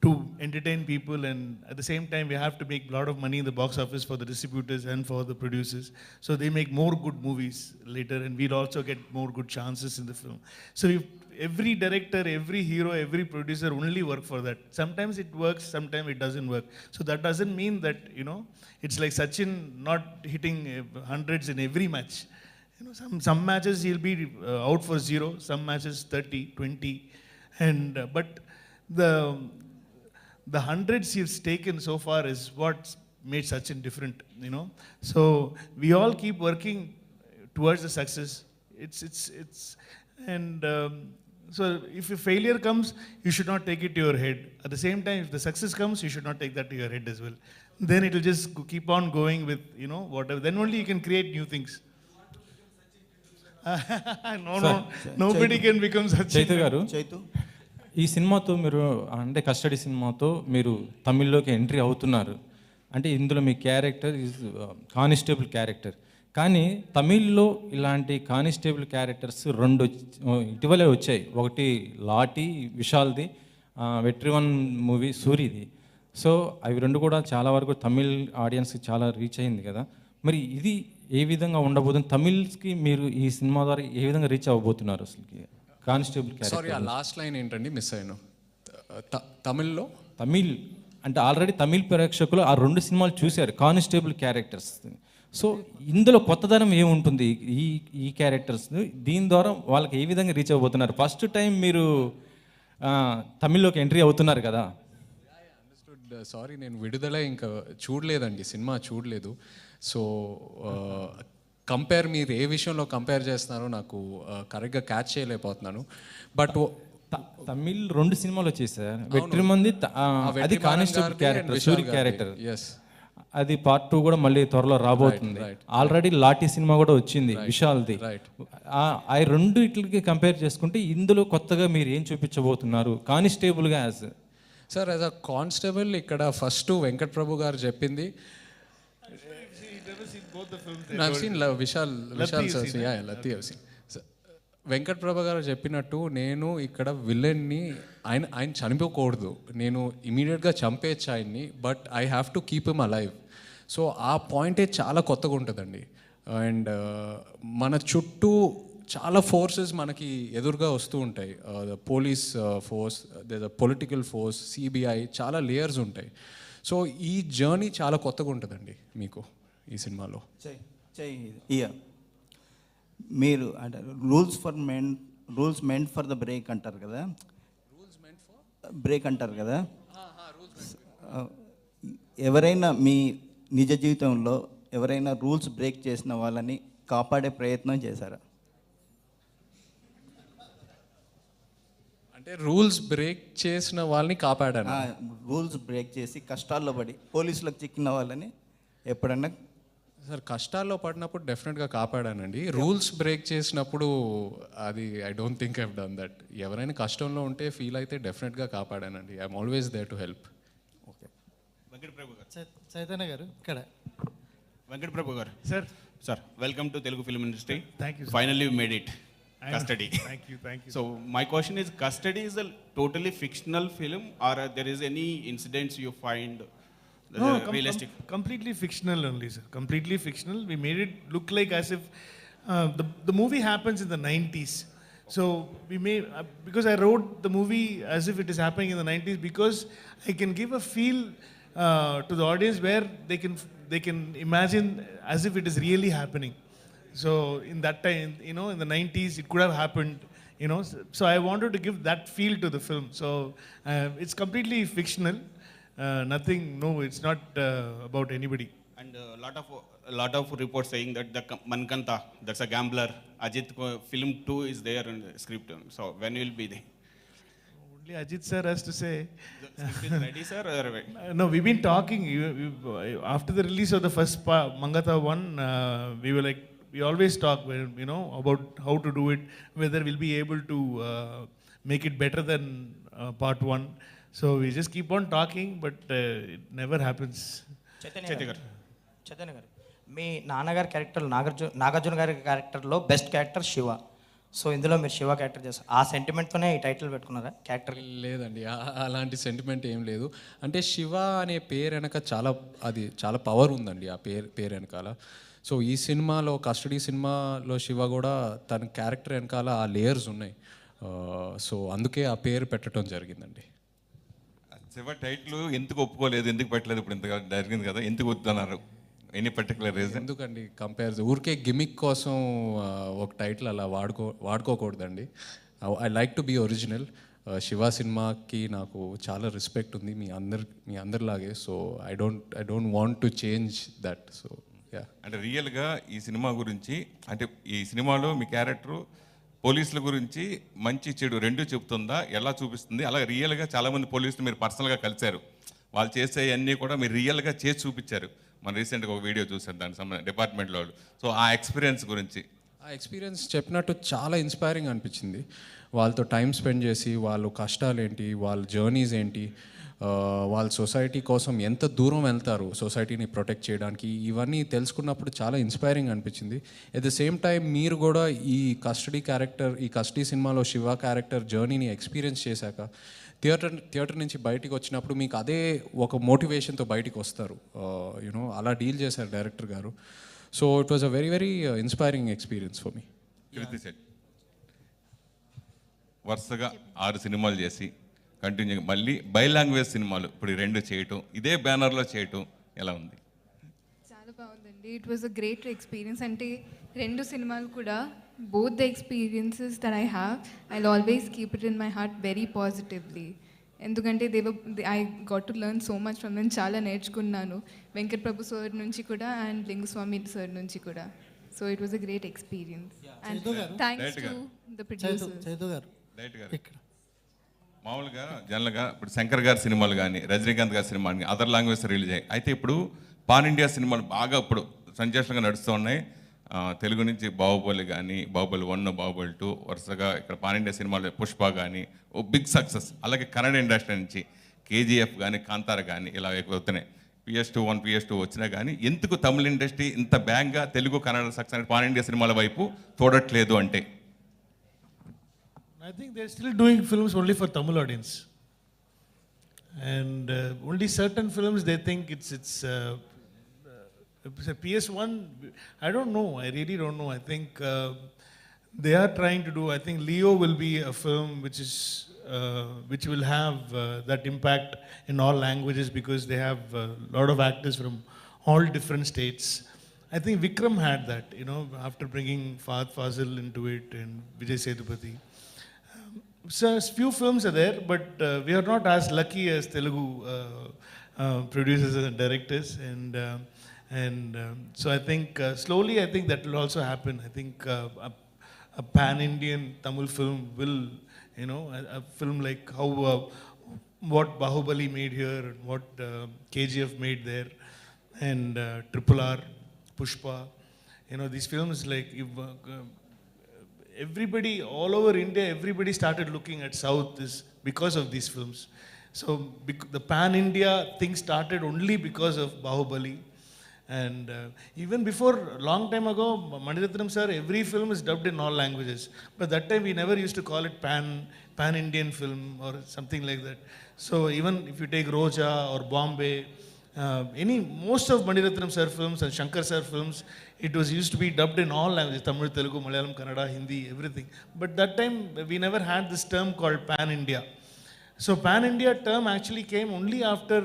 to entertain people, and at the same time, we have to make a lot of money in the box office for the distributors and for the producers. So they make more good movies later, and we'll also get more good chances in the film. So every director, every hero, every producer only work for that. Sometimes it works, sometimes it doesn't work. So that doesn't mean that, it's like Sachin not hitting hundreds in every match. Some matches he'll be out for 0, some matches 30, 20, and but the hundreds he's taken so far is what's made Sachin different. So we all keep working towards the success. So if a failure comes, you should not take it to your head. At the same time, if the success comes, you should not take that to your head as well. Then it will just keep on going with, whatever. Then only you can create new things. Nobody can become Sachin. Chaitu గారు, ఈ సినిమాతో మీరు అంటే custody సినిమాతో మీరు తమిళ్లోకి entry అవుతున్నారు. అంటే ఇందులో మీ క్యారెక్టర్ ఈజ్ కానిస్టేబుల్ క్యారెక్టర్. కానీ తమిళ్లో ఇలాంటి కానిస్టేబుల్ క్యారెక్టర్స్ 2 ఇటీవలే వచ్చాయి. ఒకటి లాటి విశాల్ది, వెట్రివన్ మూవీ సూరిది. సో అవి 2 కూడా చాలా వరకు తమిళ్ ఆడియన్స్కి చాలా రీచ్ అయింది కదా. మరి ఇది ఏ విధంగా ఉండబోతుంది? తమిళ్కి మీరు ఈ సినిమా ద్వారా ఏ విధంగా రీచ్ అవ్వబోతున్నారు? అసలుకి కానిస్టేబుల్ క్యారెక్టర్. సారీ, ఆ లాస్ట్ లైన్ ఏంటండి, మిస్ అయ్యాను. తమిళ్లో తమిళ్ అంటే ఆల్రెడీ తమిళ్ ప్రేక్షకులు ఆ 2 సినిమాలు చూశారు కానిస్టేబుల్ క్యారెక్టర్స్. సో ఇందులో కొత్తదనం ఏముంటుంది ఈ క్యారెక్టర్స్? దీని ద్వారా వాళ్ళకి ఏ విధంగా రీచ్ అవ్వబోతున్నారు? ఫస్ట్ టైం మీరు తమిళ్లోకి ఎంట్రీ అవుతున్నారు కదా. సారీ, నేను విడుదల ఇంకా చూడలేదండి, సినిమా చూడలేదు. సో మీరు ఏ విషయంలో కంపేర్ చేస్తున్నారో నాకు కరెక్ట్గా క్యాచ్ చేయలేకపోతున్నాను. బట్ తమిళ్ 2 సినిమాలు వచ్చేసారు. వెట్రిమంది అది constable character, Soori character. Yes, అది పార్ట్ 2 కూడా మళ్ళీ త్వరలో రాబోతుంది. ఆల్రెడీ లాటి సినిమా కూడా వచ్చింది విశాల్ది. ఆ 2 ఇట్లకి కంపేర్ చేసుకుంటే ఇందులో కొత్తగా మీరు ఏం చూపించబోతున్నారు కానిస్టేబుల్గా? సార్, యాజ్ అ కానిస్టేబుల్ ఇక్కడ ఫస్ట్ వెంకట్ ప్రభు గారు చెప్పింది, వెంకట్ ప్రభు గారు చెప్పినట్టు నేను ఇక్కడ విలన్ని ఆయన చనిపోకూడదు, నేను ఇమీడియట్గా చంపేయచ్చు ఆయన్ని, but I have to keep him alive. So ఆ పాయింటే చాలా కొత్తగా ఉంటుందండి. అండ్ మన చుట్టూ చాలా ఫోర్సెస్ మనకి ఎదురుగా వస్తూ ఉంటాయి. Police force, political force, CBI, చాలా లేయర్స్ ఉంటాయి. సో ఈ జర్నీ చాలా కొత్తగా ఉంటుందండి మీకు ఈ సినిమాలో. ఇయర్ మీరు అంటే rules meant for the break అంటారు కదా, బ్రేక్ అంటారు కదా. ఎవరైనా మీ నిజ జీవితంలో ఎవరైనా రూల్స్ బ్రేక్ చేసిన వాళ్ళని కాపాడే ప్రయత్నం చేశారా? అంటే రూల్స్ బ్రేక్ చేసిన వాళ్ళని కాపాడాను. రూల్స్ బ్రేక్ చేసి కష్టాల్లో పడి పోలీసులకు చిక్కిన వాళ్ళని ఎప్పుడన్నా? సార్ కష్టాల్లో పడినప్పుడు డెఫినెట్గా కాపాడానండి. రూల్స్ బ్రేక్ చేసినప్పుడు అది I don't think I've done that. ఎవరైనా కష్టంలో ఉంటే ఫీల్ అయితే డెఫినెట్గా కాపాడానండి. I'm always there to help. Okay. వెంకటప్రభు గారు. చైతన్య గారు ఇక్కడ. వెంకటప్రభు గారు. Sir welcome to Telugu film industry. Thank you. Finally made it. Custody. Thank you. So my question is, Custody is a totally fictional film, or there is any incidents you find realistic? Completely fictional only, sir. Completely fictional. We made it look like as if the movie happens in the 90s. So we made because I wrote the movie as if it is happening in the 90s, because I can give a feel to the audience where they can imagine as if it is really happening. So in that time, you know, in the 90s, it could have happened, you know. So I wanted to give that feel to the film. So it's completely fictional. Nothing, no, it's not about anybody. And a lot of reports saying that the Mankanta, that's a gambler, Ajit film 2 is there in the script. So when will be there? Only Ajit sir has to say. The script is ready, sir? Or No, we've been talking. After the release of the first Mangata one, we were like, we always talk, you know, about how to do it, whether we'll be able to make it better than part one. So we just keep on talking, but it never happens. Chaitanya గారు, మీ నాన్నగారి character Nagarjuna గారి క్యారెక్టర్లో best character Shiva. So ఇందులో మీరు Shiva character చేస్తారు. ఆ సెంటిమెంట్తోనే ఈ title పెట్టుకున్నారా క్యారెక్టర్? లేదండి, అలాంటి సెంటిమెంట్ ఏం లేదు. అంటే శివ అనే పేరు వెనక చాలా పవర్ ఉందండి ఆ పేరు వెనకాల. సో ఈ సినిమాలో కస్టడీ సినిమాలో శివ కూడా తన క్యారెక్టర్ వెనకాల ఆ లేయర్స్ ఉన్నాయి. సో అందుకే ఆ పేరు పెట్టడం జరిగిందండి. శివ టైటిల్ ఎందుకు ఒప్పుకోలేదు, ఎందుకు పెట్టలేదు? ఇప్పుడు ఇంతగా జరిగింది కదా, ఎందుకు వద్దన్నారు? Any particular reason? ఎందుకండి ఊరికే గిమిక్ కోసం ఒక టైటిల్ అలా వాడుకోకూడదండి. I like to be original. Siva సినిమాకి నాకు చాలా రెస్పెక్ట్ ఉంది మీ అందరిలాగే. So I don't want to change that. So అంటే రియల్గా ఈ సినిమా గురించి, అంటే ఈ సినిమాలో మీ క్యారెక్టరు పోలీసుల గురించి మంచి చెడు రెండు చెప్తుందా, ఎలా చూపిస్తుంది? అలా రియల్గా చాలామంది పోలీసులు మీరు పర్సనల్గా కలిశారు, వాళ్ళు చేసే అన్నీ కూడా మీరు రియల్గా చేసి చూపించారు. మన రీసెంట్గా ఒక వీడియో చూసారు దానికి సంబంధించి డిపార్ట్మెంట్లో వాళ్ళు. సో ఆ ఎక్స్పీరియన్స్ గురించి. ఆ ఎక్స్పీరియన్స్ చెప్పినట్టు చాలా ఇన్స్పైరింగ్ అనిపించింది. వాళ్ళతో టైం స్పెండ్ చేసి వాళ్ళ కష్టాలు ఏంటి, వాళ్ళ జర్నీస్ ఏంటి, వాళ్ళ సొసైటీ కోసం ఎంత దూరం వెళ్తారు సొసైటీని ప్రొటెక్ట్ చేయడానికి, ఇవన్నీ తెలుసుకున్నప్పుడు చాలా ఇన్స్పైరింగ్ అనిపించింది. ఎట్ ద సేమ్ టైం మీరు కూడా ఈ కస్టడీ సినిమాలో శివ క్యారెక్టర్ జర్నీని ఎక్స్పీరియన్స్ చేశాక థియేటర్ నుంచి బయటికి వచ్చినప్పుడు మీకు అదే ఒక మోటివేషన్తో బయటికి వస్తారు. యూనో అలా డీల్ చేశారు director garu. So it was a very very inspiring experience for me. Krithi Shetty వరుసగా 6 సినిమాలు చేసి కంటిన్యూగా మళ్ళీ బై లాంగ్వేజ్ సినిమాలు ఇప్పుడు 2 చేయటం, ఇదే బ్యానర్లో చేయటం ఎలా ఉంది? చాలా బాగుందండి. It was a great experience. అంటే 2 సినిమాలు కూడా both the experiences that I have, I'll always keep it in my heart very positively. ఎందుకంటే I got to learn so much from them. చాలా నేర్చుకున్నాను వెంకట్ ప్రభు సార్ నుంచి కూడా అండ్ లింగస్వామి సార్ నుంచి కూడా. So it was a great experience and thanks to the producer. మామూలుగా జనరల్గా ఇప్పుడు శంకర్ గారి సినిమాలు కానీ రజనీకాంత్ గారి సినిమాలు కానీ అదర్ లాంగ్వేజ్ రిలీజ్ అయ్యాయి. అయితే ఇప్పుడు పాన్ ఇండియా సినిమాలు బాగా ఇప్పుడు సంచలనంగా నడుస్తూ ఉన్నాయి. తెలుగు నుంచి బాహుబలి కానీ, బాహుబలి 1, బాహుబలి 2, వరుసగా ఇక్కడ పాన్ ఇండియా సినిమాలు పుష్ప కానీ ఓ బిగ్ సక్సెస్. అలాగే కన్నడ ఇండస్ట్రీ నుంచి కేజీఎఫ్ కానీ, కాంతార కానీ ఇలా అవుతున్నాయి. PS2 1, PS2 వచ్చినా కానీ ఎందుకు తమిళ ఇండస్ట్రీ ఇంత బ్యాంగ్గా Telugu Kannada success pan India సినిమాల వైపు చూడట్లేదు అంటే? I think they're still doing films only for Tamil audience, and only certain films they think it's a PS1. I don't know. I really don't know. I think they are trying to do. I think Leo will be a film which will have that impact in all languages because they have a lot of actors from all different states. I think Vikram had that, you know, after bringing Fahad Fazil into it and Vijay Sethupathi. So few films are there, but we are not as lucky as Telugu producers and directors, and so I think slowly, I think that will also happen. I think a pan-Indian Tamil film will, you know, a film like how what Bahubali made here, and what KGF made there, and RRR, Pushpa, you know, these films like if, everybody all over India, everybody started looking at South is because of these films. So the pan-India thing started only because of Bahubali. And even before, long time ago, Mani Ratnam sir, every film is dubbed in all languages. But that time we never used to call it pan-Indian film or something like that. So even if you take Roja or Bombay, most of Mani Ratnam sir films and Shankar sir films, it was used to be dubbed in all languages, Tamil, Telugu, Malayalam, Kannada, Hindi, everything. But that time we never had this term called pan-India. So pan-India term actually came only after,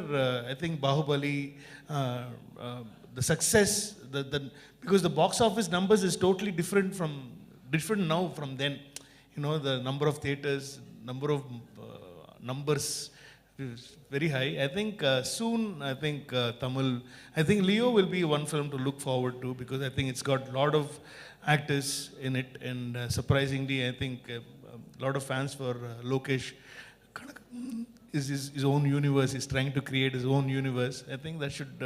I think, Bahubali, the success, because the box office numbers is totally different now from then. You know, the number of theaters, numbers is very high. I think soon, I think Tamil, I think Leo will be one film to look forward to, because I think it's got a lot of actors in it, and surprisingly, I think a lot of fans for Lokesh. His own universe, he's trying to create his own universe. I think that should,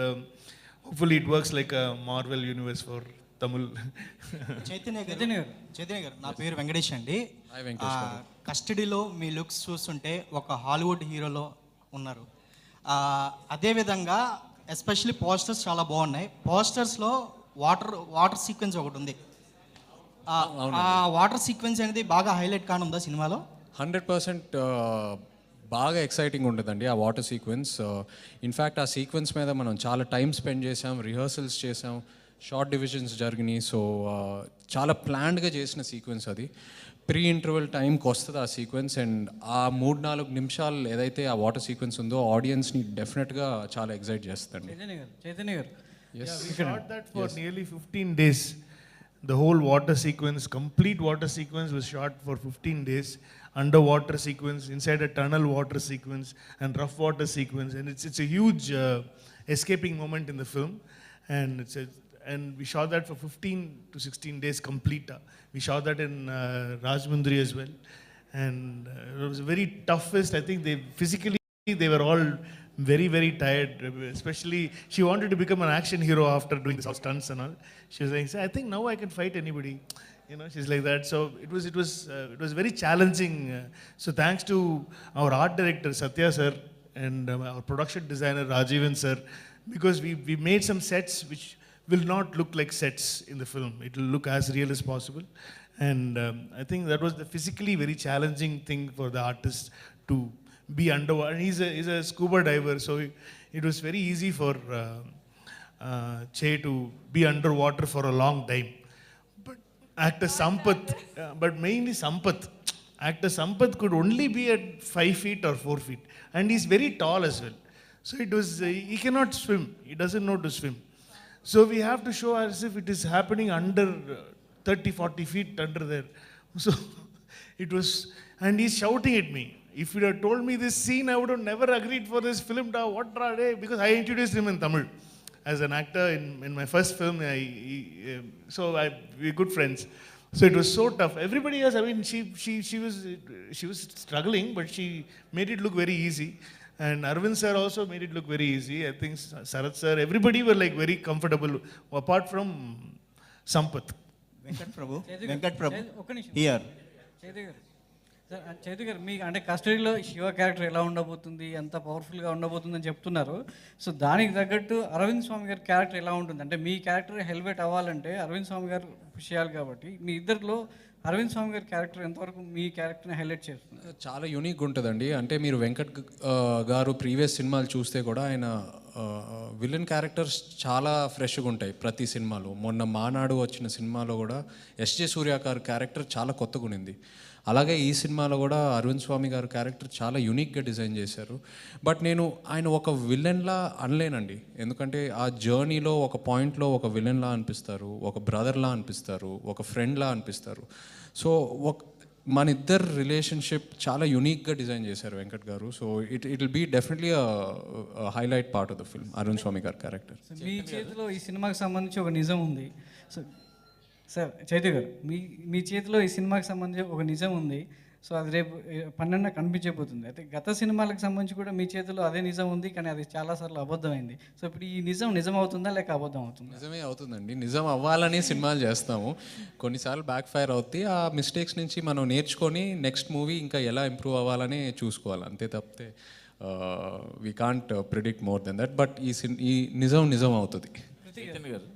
hopefully it works like a Marvel universe for Tamil. Chaitanya గారు, నా పేరు వెంకటేష్ అండి. కస్టడీలో మీ looks చూస్తుంటే ఒక Hollywood హీరోలో ఉన్నారు. అదేవిధంగా especially posters చాలా బాగున్నాయి. పోస్టర్స్లో వాటర్ సీక్వెన్స్ ఒకటి ఉంది. ఆ వాటర్ సీక్వెన్స్ అనేది బాగా హైలైట్ కానుందా సినిమాలో? 100% బాగా ఎక్సైటింగ్ ఉంటుందండి ఆ వాటర్ సీక్వెన్స్. ఇన్ఫ్యాక్ట్ ఆ సీక్వెన్స్ మీద మనం చాలా టైం స్పెండ్ చేసాం, రిహర్సల్స్ చేసాం, షార్ట్ డివిజన్స్ జరిగినాయి. సో చాలా ప్లాన్డ్గా చేసిన సీక్వెన్స్ అది. ప్రీ ఇంటర్వెల్ టైంకి వస్తుంది ఆ సీక్వెన్స్, అండ్ ఆ 3-4 నిమిషాలు ఏదైతే ఆ వాటర్ సీక్వెన్స్ ఉందో ఆడియన్స్ని డెఫినెట్గా చాలా ఎక్సైట్ చేస్తుంది. చైతన్య గారు, we shot that for nearly 15 days. The whole water sequence, complete water sequence was shot for 15 days. Underwater sequence, inside a tunnel water sequence, and rough water sequence, and it's a huge escaping moment in the film, and and we shot that for 15 to 16 days complete. We shot that in Rajmundry as well, and it was very toughest. I think they were all very, very tired. Especially, she wanted to become an action hero after doing the stunts and all. She was like, I think now I can fight anybody. You know, she's like that. So it was very challenging. So thanks to our art director Satya sir and our production designer Rajivan sir, because we made some sets which will not look like sets in the film. It will look as real as possible. And I think that was the physically very challenging thing for the artist to be underwater. And he's a scuba diver, so it was very easy for Che to be underwater for a long time. But actor Sampath, but mainly Sampath, actor Sampath could only be at 5 feet or 4 feet, and he's very tall as well. So it was he cannot swim. He doesn't know to swim. So we have to show as if it is happening under 30-40 feet under there. So it was, and he's shouting at me. If you had told me this scene, I would have never agreed for this film. Because I introduced him in Tamil as an actor in my first film. We're good friends. So it was so tough. Everybody else, I mean, she was struggling, but she made it look very easy. And Arvind sir also made it look very easy. I think Sarath sir, everybody were like very comfortable, apart from Sampath. Venkat Prabhu, here. Chaitu గారు, మీ అంటే కస్టడీలో Shiva character ఎలా ఉండబోతుంది, ఎంత పవర్ఫుల్గా ఉండబోతుందని చెప్తున్నారు. So దానికి తగ్గట్టు అరవింద్ స్వామి గారి క్యారెక్టర్ ఎలా ఉంటుంది? అంటే మీ క్యారెక్టర్ హెల్మెట్ అవ్వాలంటే అరవింద్ స్వామి గారు పుష్ చేయాలి కాబట్టి మీ ఇద్దరిలో అరవింద్ స్వామి గారి క్యారెక్టర్ ఎంతవరకు మీ క్యారెక్టర్ని హైలైట్ చేస్తుంది? చాలా యూనిక్ ఉంటుందండి. అంటే మీరు వెంకట్ గారు ప్రీవియస్ సినిమాలు చూస్తే కూడా ఆయన విలన్ క్యారెక్టర్స్ చాలా ఫ్రెష్గా ఉంటాయి ప్రతి సినిమాలో. మొన్న మానాడు వచ్చిన సినిమాలో కూడా ఎస్జే సూర్య గారి క్యారెక్టర్ చాలా కొత్తగా ఉంది. అలాగే ఈ సినిమాలో కూడా అరవింద్ స్వామి గారు క్యారెక్టర్ చాలా యూనిక్గా డిజైన్ చేశారు. బట్ నేను ఆయన ఒక విలన్లా అనలేనండి, ఎందుకంటే ఆ జర్నీలో ఒక పాయింట్లో ఒక విలన్లా అనిపిస్తారు, ఒక బ్రదర్లా అనిపిస్తారు, ఒక ఫ్రెండ్లా అనిపిస్తారు. సో మన ఇద్దరు రిలేషన్షిప్ చాలా యూనిక్గా డిజైన్ చేశారు Venkat garu. So it will be definitely highlight part of the film, Arvind Swami గారి క్యారెక్టర్. మీ చేతిలో ఈ సినిమాకి సంబంధించి ఒక నిజం ఉంది. సో సార్ చైతన్య గారు, మీ చేతిలో ఈ సినిమాకి సంబంధించి ఒక నిజం ఉంది. సో అది రేపు 12న కనిపించబోతుంది. అయితే గత సినిమాలకు సంబంధించి కూడా మీ చేతిలో అదే నిజం ఉంది, కానీ అది చాలాసార్లు అబద్ధమైంది. సో ఇప్పుడు ఈ నిజం అవుతుందా లేక అబద్ధం అవుతుందా? నిజమే అవుతుందండి. నిజం అవ్వాలని సినిమాలు చేస్తాము, కొన్నిసార్లు బ్యాక్ ఫైర్ అవుతాయి. ఆ మిస్టేక్స్ నుంచి మనం నేర్చుకొని నెక్స్ట్ మూవీ ఇంకా ఎలా ఇంప్రూవ్ అవ్వాలని చూసుకోవాలి, అంతే తప్పితే we can't predict more than that. But ఈ నిజం అవుతుంది. చైతన్య గారు,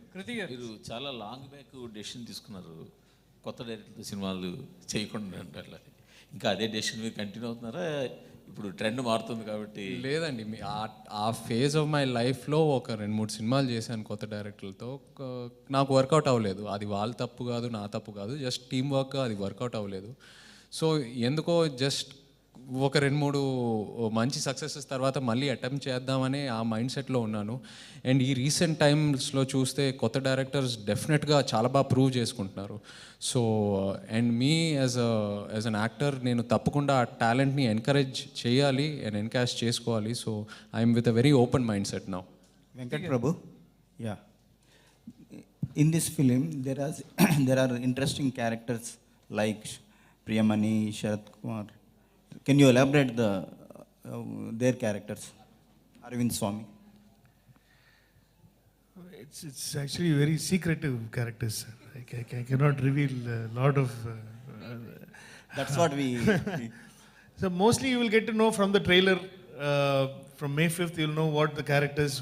మీరు చాలా లాంగ్ బ్యాక్ డెసిషన్ తీసుకున్నారు, కొత్త డైరెక్టర్ సినిమాలు చేయకుండా అట్లా. ఇంకా అదే డెసిషన్ మీరు కంటిన్యూ అవుతున్నారా? ఇప్పుడు ట్రెండ్ మారుతుంది కాబట్టి. లేదండి, ఆ ఫేజ్ ఆఫ్ మై లైఫ్లో ఒక 2-3 సినిమాలు చేశాను కొత్త డైరెక్టర్లతో. నాకు వర్కౌట్ అవ్వలేదు. అది వాళ్ళ తప్పు కాదు, నా తప్పు కాదు, జస్ట్ టీమ్ వర్క్ అది వర్కౌట్ అవ్వలేదు. సో ఎందుకో జస్ట్ ఒక 2-3 మంచి సక్సెసెస్ తర్వాత మళ్ళీ అటెంప్ట్ చేద్దామని ఆ మైండ్ సెట్లో ఉన్నాను. అండ్ ఈ రీసెంట్ టైమ్స్లో చూస్తే కొత్త డైరెక్టర్స్ డెఫినెట్గా చాలా బాగా ప్రూవ్ చేసుకుంటున్నారు. So and me as an actor నేను తప్పకుండా ఆ టాలెంట్ని ఎంకరేజ్ చేయాలి అండ్ ఎన్కాష్ చేసుకోవాలి. So I'm with a very open mind set now. Venkat Prabhu, yeah, in this film there are interesting characters like Priyamani, Sharat Kumar. Can you elaborate their characters? Arvind Swami. It's actually very secretive characters, sir. I cannot reveal a lot of. That's what we. So mostly you will get to know from the trailer. From May 5th, you'll know what the characters,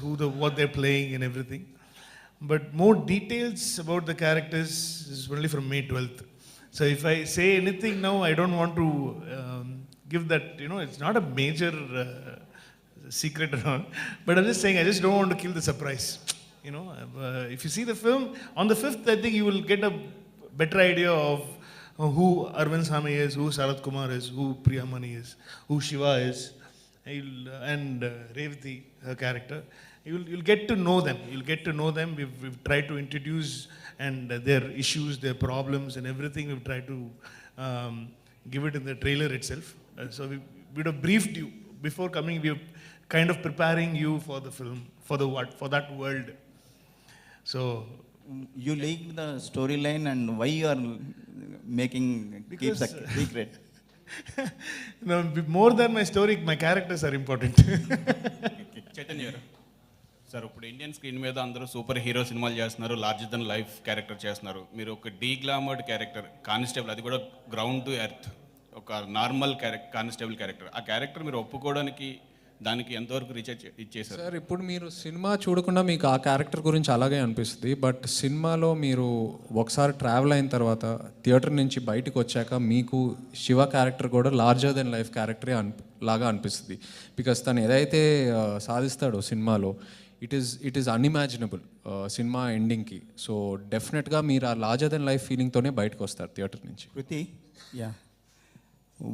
what they're playing and everything. But more details about the characters is only from May 12th. So if I say anything now, I don't want to give that, it's not a major secret at all. But I'm just saying, I just don't want to kill the surprise. If you see the film, on the 5th, I think you will get a better idea of who Arvind Swami is, who Sharat Kumar is, who Priyamani is, who Shiva is, and Revati, her character. You'll get to know them. We've tried to introduce and their issues, their problems and everything. We've tried to give it in the trailer itself. So we would have briefed you before coming. We are kind of preparing you for the film, for that world. So you leaked the storyline, and why you are keep secret? No, more than my story, my characters are important. Chaitanya garu, sir ఇప్పుడు Indian screen మీద అందరూ super hero సినిమాలు చేస్తున్నారు, larger than life character చేస్తున్నారు. మీరు ఒక డీగ్లామర్డ్ character constable, అది కూడా గ్రౌండ్ టు ఎర్త్, ఒక నార్మల్ కానిస్టేబుల్ క్యారెక్టర్, ఆ క్యారెక్టర్ మీరు ఒప్పుకోవడానికి దానికి ఎంతవరకు రీఛార్జ్ ఇచ్చేసారు? సార్ ఇప్పుడు మీరు సినిమా చూడకుండా మీకు ఆ క్యారెక్టర్ గురించి అలాగే అనిపిస్తుంది. బట్ సినిమాలో మీరు ఒకసారి ట్రావెల్ అయిన తర్వాత థియేటర్ నుంచి బయటకు వచ్చాక మీకు శివ క్యారెక్టర్ కూడా లార్జర్ దెన్ లైఫ్ క్యారెక్టరే లాగా అనిపిస్తుంది. బికాస్ తను ఏదైతే సాధిస్తాడో సినిమాలో ఇట్ ఈస్ అన్ఇమాజినబుల్ సినిమా ఎండింగ్కి. సో డెఫినెట్గా మీరు ఆ లార్జర్ దెన్ లైఫ్ ఫీలింగ్తోనే బయటకు వస్తారు థియేటర్ నుంచి. Krithi, yeah.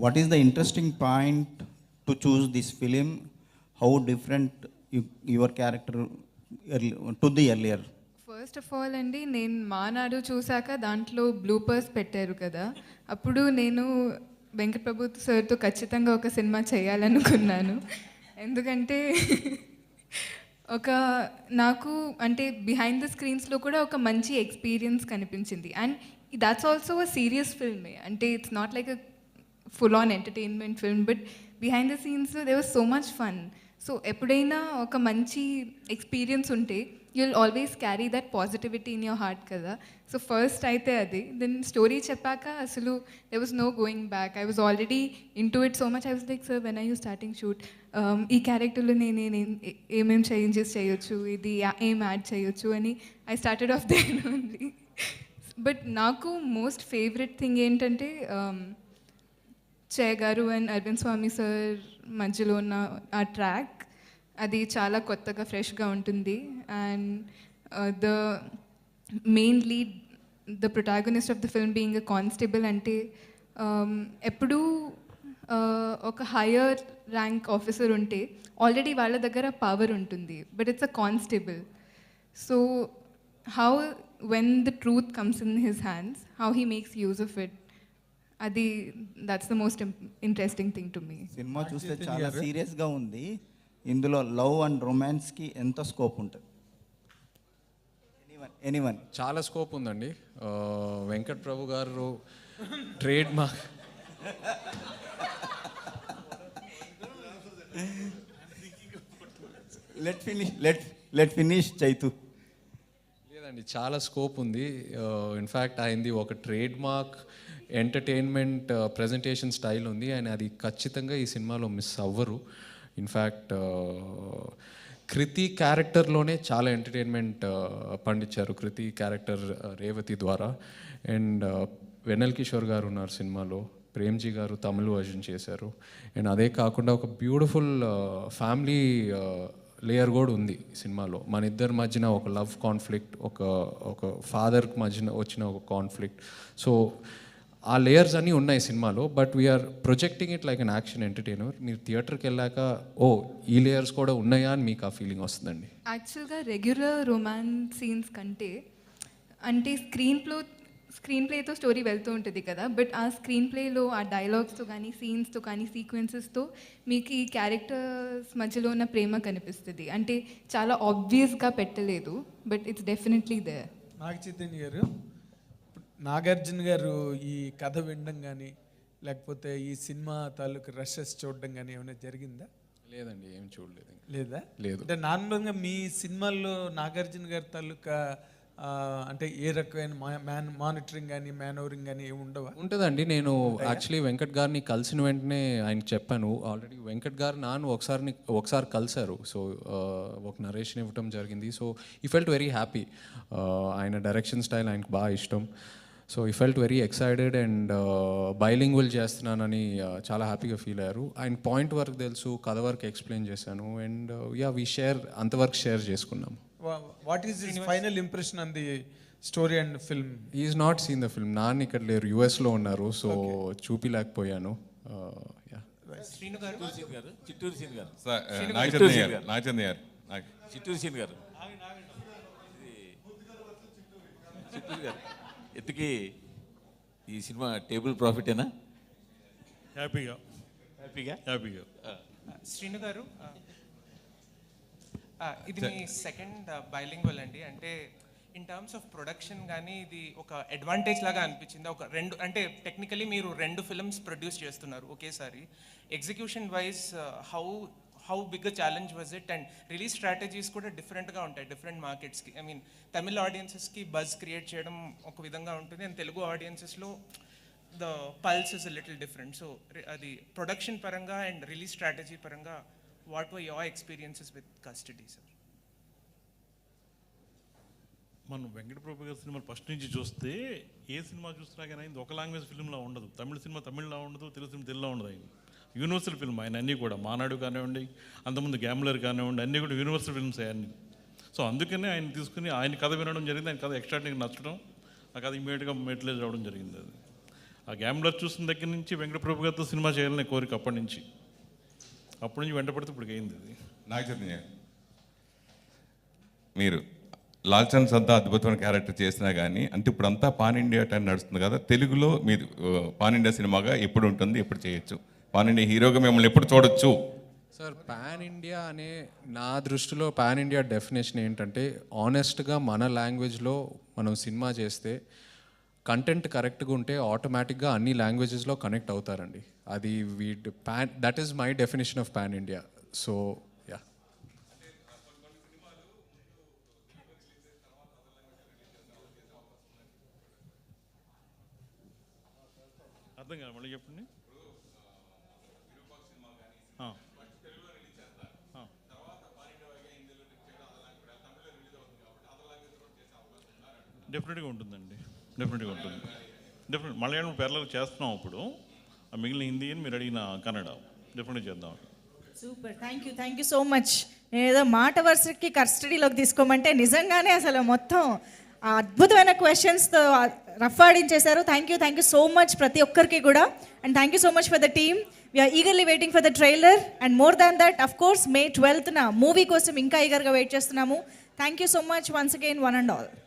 What is the interesting point to choose this film? How different your character to the earlier? First of all అండి, నేను మానాడు చూశాక దాంట్లో బ్లూపర్స్ పెట్టారు కదా, అప్పుడు నేను వెంకట్ ప్రభు సార్తో ఖచ్చితంగా ఒక సినిమా చేయాలనుకున్నాను. ఎందుకంటే నాకు అంటే బిహైండ్ ద స్క్రీన్స్లో కూడా ఒక మంచి ఎక్స్పీరియన్స్ కనిపించింది. And that's also a serious ఫిల్మే, అంటే it's not like a full on entertainment film, but behind the scenes there was so much fun. So ఎప్పుడైనా ఒక మంచి ఎక్స్పీరియన్స్ ఉంటే you'll always carry that positivity in your heart కదా. So first అయితే అది, then story చెప్పాక అసలు there was no going back. I was already into it so much. I was like, sir, when are you starting shoot? ఈ క్యారెక్టర్లో నేను ఏమేం changes చేయొచ్చు, ఇది ఏం యాడ్ చేయొచ్చు అని I started of their only. But నాకు మోస్ట్ ఫేవరెట్ థింగ్ ఏంటంటే చే గారు అండ్ అరవింద్ స్వామి సార్ మధ్యలో ఉన్న ఆ ట్రాక్, అది చాలా కొత్తగా ఫ్రెష్గా ఉంటుంది. And the main lead, the protagonist of the film being a constable అంటే ఎప్పుడూ ఒక హయ్యర్ ర్యాంక్ ఆఫీసర్ ఉంటే ఆల్రెడీ వాళ్ళ దగ్గర పవర్ ఉంటుంది, but it's a constable. So how when the truth comes in his hands, how he makes use of it, అది that's the most interesting thing to me. సినిమా చూస్తే చాలా సీరియస్గా ఉంది. ఇందులో లవ్ అండ్ రొమాన్స్కి ఎంత స్కోప్ ఉంటుంది? ఎనీవన్ చాలా స్కోప్ ఉందండి. వెంకట్ ప్రభు గారు trade mark let finish Chaitu. లేదండి, చాలా స్కోప్ ఉంది. ఇన్ఫ్యాక్ట్ ఆయనది ఒక trade mark entertainment presentation style ఉంది, ఆయన అది ఖచ్చితంగా ఈ సినిమాలో మిస్ అవ్వరు. ఇన్ఫ్యాక్ట్ కృతి క్యారెక్టర్లోనే చాలా ఎంటర్టైన్మెంట్ పండించారు, కృతి క్యారెక్టర్ రేవతి ద్వారా. అండ్ వెన్నెల్ కిషోర్ గారు ఉన్నారు సినిమాలో, ప్రేమ్జీ గారు తమిళ వర్జన్ చేశారు. అండ్ అదే కాకుండా ఒక బ్యూటిఫుల్ ఫ్యామిలీ లేయర్ కూడా ఉంది ఈ సినిమాలో. మన ఇద్దరి మధ్యన ఒక లవ్ కాన్ఫ్లిక్ట్, ఒక ఫాదర్ మధ్యన వచ్చిన ఒక కాన్ఫ్లిక్ట్. సో ఆ లేయర్స్ అన్నీ ఉన్నాయి సినిమాలో, but we're projecting it like an action entertainer. మీరు థియేటర్కి వెళ్ళాక ఓ ఈ లేయర్స్ కూడా ఉన్నాయా అని మీకు ఆ ఫీలింగ్ వస్తుందండి. యాక్చువల్గా రెగ్యులర్ రొమాన్స్ సీన్స్ కంటే అంటే స్క్రీన్ ప్లేతో స్టోరీ వెళ్తూ ఉంటుంది కదా, బట్ ఆ స్క్రీన్ ప్లేలో ఆ డైలాగ్స్తో కానీ సీన్స్తో కానీ సీక్వెన్సెస్తో మీకు ఈ క్యారెక్టర్స్ మధ్యలో ఉన్న ప్రేమ కనిపిస్తుంది. అంటే చాలా ఆబ్వియస్గా పెట్టలేదు, బట్ ఇట్స్ డెఫినెట్లీ దేర్. నాగ చైతన్య గారు, నాగార్జున గారు ఈ కథ వినడం కానీ లేకపోతే ఈ సినిమా తాలూకు రషెస్ చూడడం కానీ ఏమైనా జరిగిందా? లేదండి, ఏం చూడలేదు. లేదా? లేదు. అంటే నార్మల్గా మీ సినిమాల్లో నాగార్జున గారి తాలూకా అంటే ఏ రకమైన మానిటరింగ్ కానీ మ్యానోరింగ్ కానీ ఏమి ఉండవా? ఉంటుందండి. నేను యాక్చువల్లీ వెంకట్ గారిని కలిసిన వెంటనే ఆయనకి చెప్పాను. ఆల్రెడీ వెంకట్ గారు ఒకసారి కలిశారు. సో ఒక నరేషన్ ఇవ్వటం జరిగింది. సో ఈ ఫెల్ట్ వెరీ హ్యాపీ. ఆయన డైరెక్షన్ స్టైల్ ఆయనకు బాగా ఇష్టం. సో ఈ felt very excited and bilingual చేస్తున్నానని చాలా హ్యాపీగా ఫీల్ అయ్యారు. ఆయన పాయింట్ వరకు తెలుసు, కథ వరకు ఎక్స్ప్లెయిన్ చేశాను. అండ్ వీ షేర్, అంతవరకు షేర్ చేసుకున్నాము. What is his final impression on the story and film? He is not seen the film. నాన్న ఇక్కడ లేరు, యుఎస్లో ఉన్నారు. సో చూపిలేకపోయాను. శ్రీను గారు, చిత్తూరు సీన్ గారు, నాగచంద్ర గారు, చిత్తూరు సీన్ గారు, చిత్తూరు గారు ఎత్తుకి ఈ సినిమా టేబుల్ ప్రాఫిటేనా? హ్యాపీగా. శ్రీను గారు, ఇది మీ సెకండ్ బైలింగ్వల్ అండి. అంటే ఇన్ టర్మ్స్ ఆఫ్ ప్రొడక్షన్ కానీ ఇది ఒక అడ్వాంటేజ్ లాగా అనిపించింది. ఒక రెండు అంటే టెక్నికలీ మీరు 2 ఫిల్మ్స్ ప్రొడ్యూస్ చేస్తున్నారు ఒకేసారి. Execution wise how big a challenge was it? And release strategies కూడా డిఫరెంట్గా ఉంటాయి డిఫరెంట్ మార్కెట్స్కి. ఐ మీన్ తమిళ ఆడియన్సెస్కి బజ్ క్రియేట్ చేయడం ఒక విధంగా ఉంటుంది, అండ్ తెలుగు ఆడియన్సెస్లో the pulse is a little different. So అది ప్రొడక్షన్ పరంగా అండ్ రిలీజ్ స్ట్రాటజీ పరంగా what were your experiences with custody, sir? మనం వెంకట ప్రభు గారి సినిమాలు ఫస్ట్ నుంచి చూస్తే ఏ సినిమా చూసినా కానీ ఆయన ఒక లాంగ్వేజ్ ఫిల్మ్లో ఉండదు. తమిళ సినిమా తమిళ్లో ఉండదు, తెలుగు సినిమా తెలుగులో ఉండదు. ఆయన యూనివర్సల్ ఫిల్మ్. ఆయన అన్నీ కూడా మానాడు కానివ్వండి, అంతకుముందు గ్యామ్లర్ కానివ్వండి, అన్నీ కూడా యూనివర్సల్ ఫిల్మ్స్ అన్నీ. సో అందుకనే ఆయన తీసుకుని ఆయన కథ వినడం జరిగింది. ఆయన కథ ఎక్స్ట్రాడినరీగా నచ్చడం, ఆ కథ ఇమీడియట్గా మెటీరియల్ రావడం జరిగింది. అది ఆ గ్యామ్లర్ చూసిన దగ్గర నుంచి వెంకట ప్రభు గారితో సినిమా చేయాలనే కోరిక అప్పటి నుంచి వెంటపడితే ఇప్పుడు అయింది. అది నాగచైతన్య, మీరు లాల్చంద్ అంతా అద్భుతమైన క్యారెక్టర్ చేసినా కానీ అంటే ఇప్పుడు అంతా పాన్ ఇండియా టైం నడుస్తుంది కదా, తెలుగులో మీరు పాన్ ఇండియా సినిమాగా ఎప్పుడు ఉంటుంది, ఎప్పుడు చేయొచ్చు? పాన్ ఇండియా హీరోగా మిమ్మల్ని ఎప్పుడు చూడొచ్చు? సార్, పాన్ ఇండియా అనే నా దృష్టిలో పాన్ ఇండియా డెఫినేషన్ ఏంటంటే ఆనెస్ట్గా మన లాంగ్వేజ్లో మనం సినిమా చేస్తే కంటెంట్ కరెక్ట్గా ఉంటే ఆటోమేటిక్గా అన్ని లాంగ్వేజెస్లో కనెక్ట్ అవుతారండి. అది that is my definition of pan India. So yeah. అర్థం కాదు, మళ్ళీ చెప్పండి. డెఫినెట్గా ఉంటుందండి, డెఫినెట్గా ఉంటుంది. మలయాళం పేర్లలో చేస్తున్నాం ఇప్పుడు. మిగిలిన హిందీ అని మీరు అడిగిన కన్నడ డెఫినెట్గా చేద్దాం. Super, thank you so much. ఏదో మాట వరుసకి కస్టడీలోకి తీసుకోమంటే నిజంగానే అసలు మొత్తం ఆ అద్భుతమైన క్వశ్చన్స్తో రఫ్ ఆడించేశారు. థ్యాంక్ యూ సో మచ్ ప్రతి ఒక్కరికి కూడా. And thank you so much for the team. We're eagerly waiting for the trailer and more than that of course May 12th movie కోసం ఇంకా ఈగర్గా వెయిట్ చేస్తున్నాము. Thank you so much once again one and all.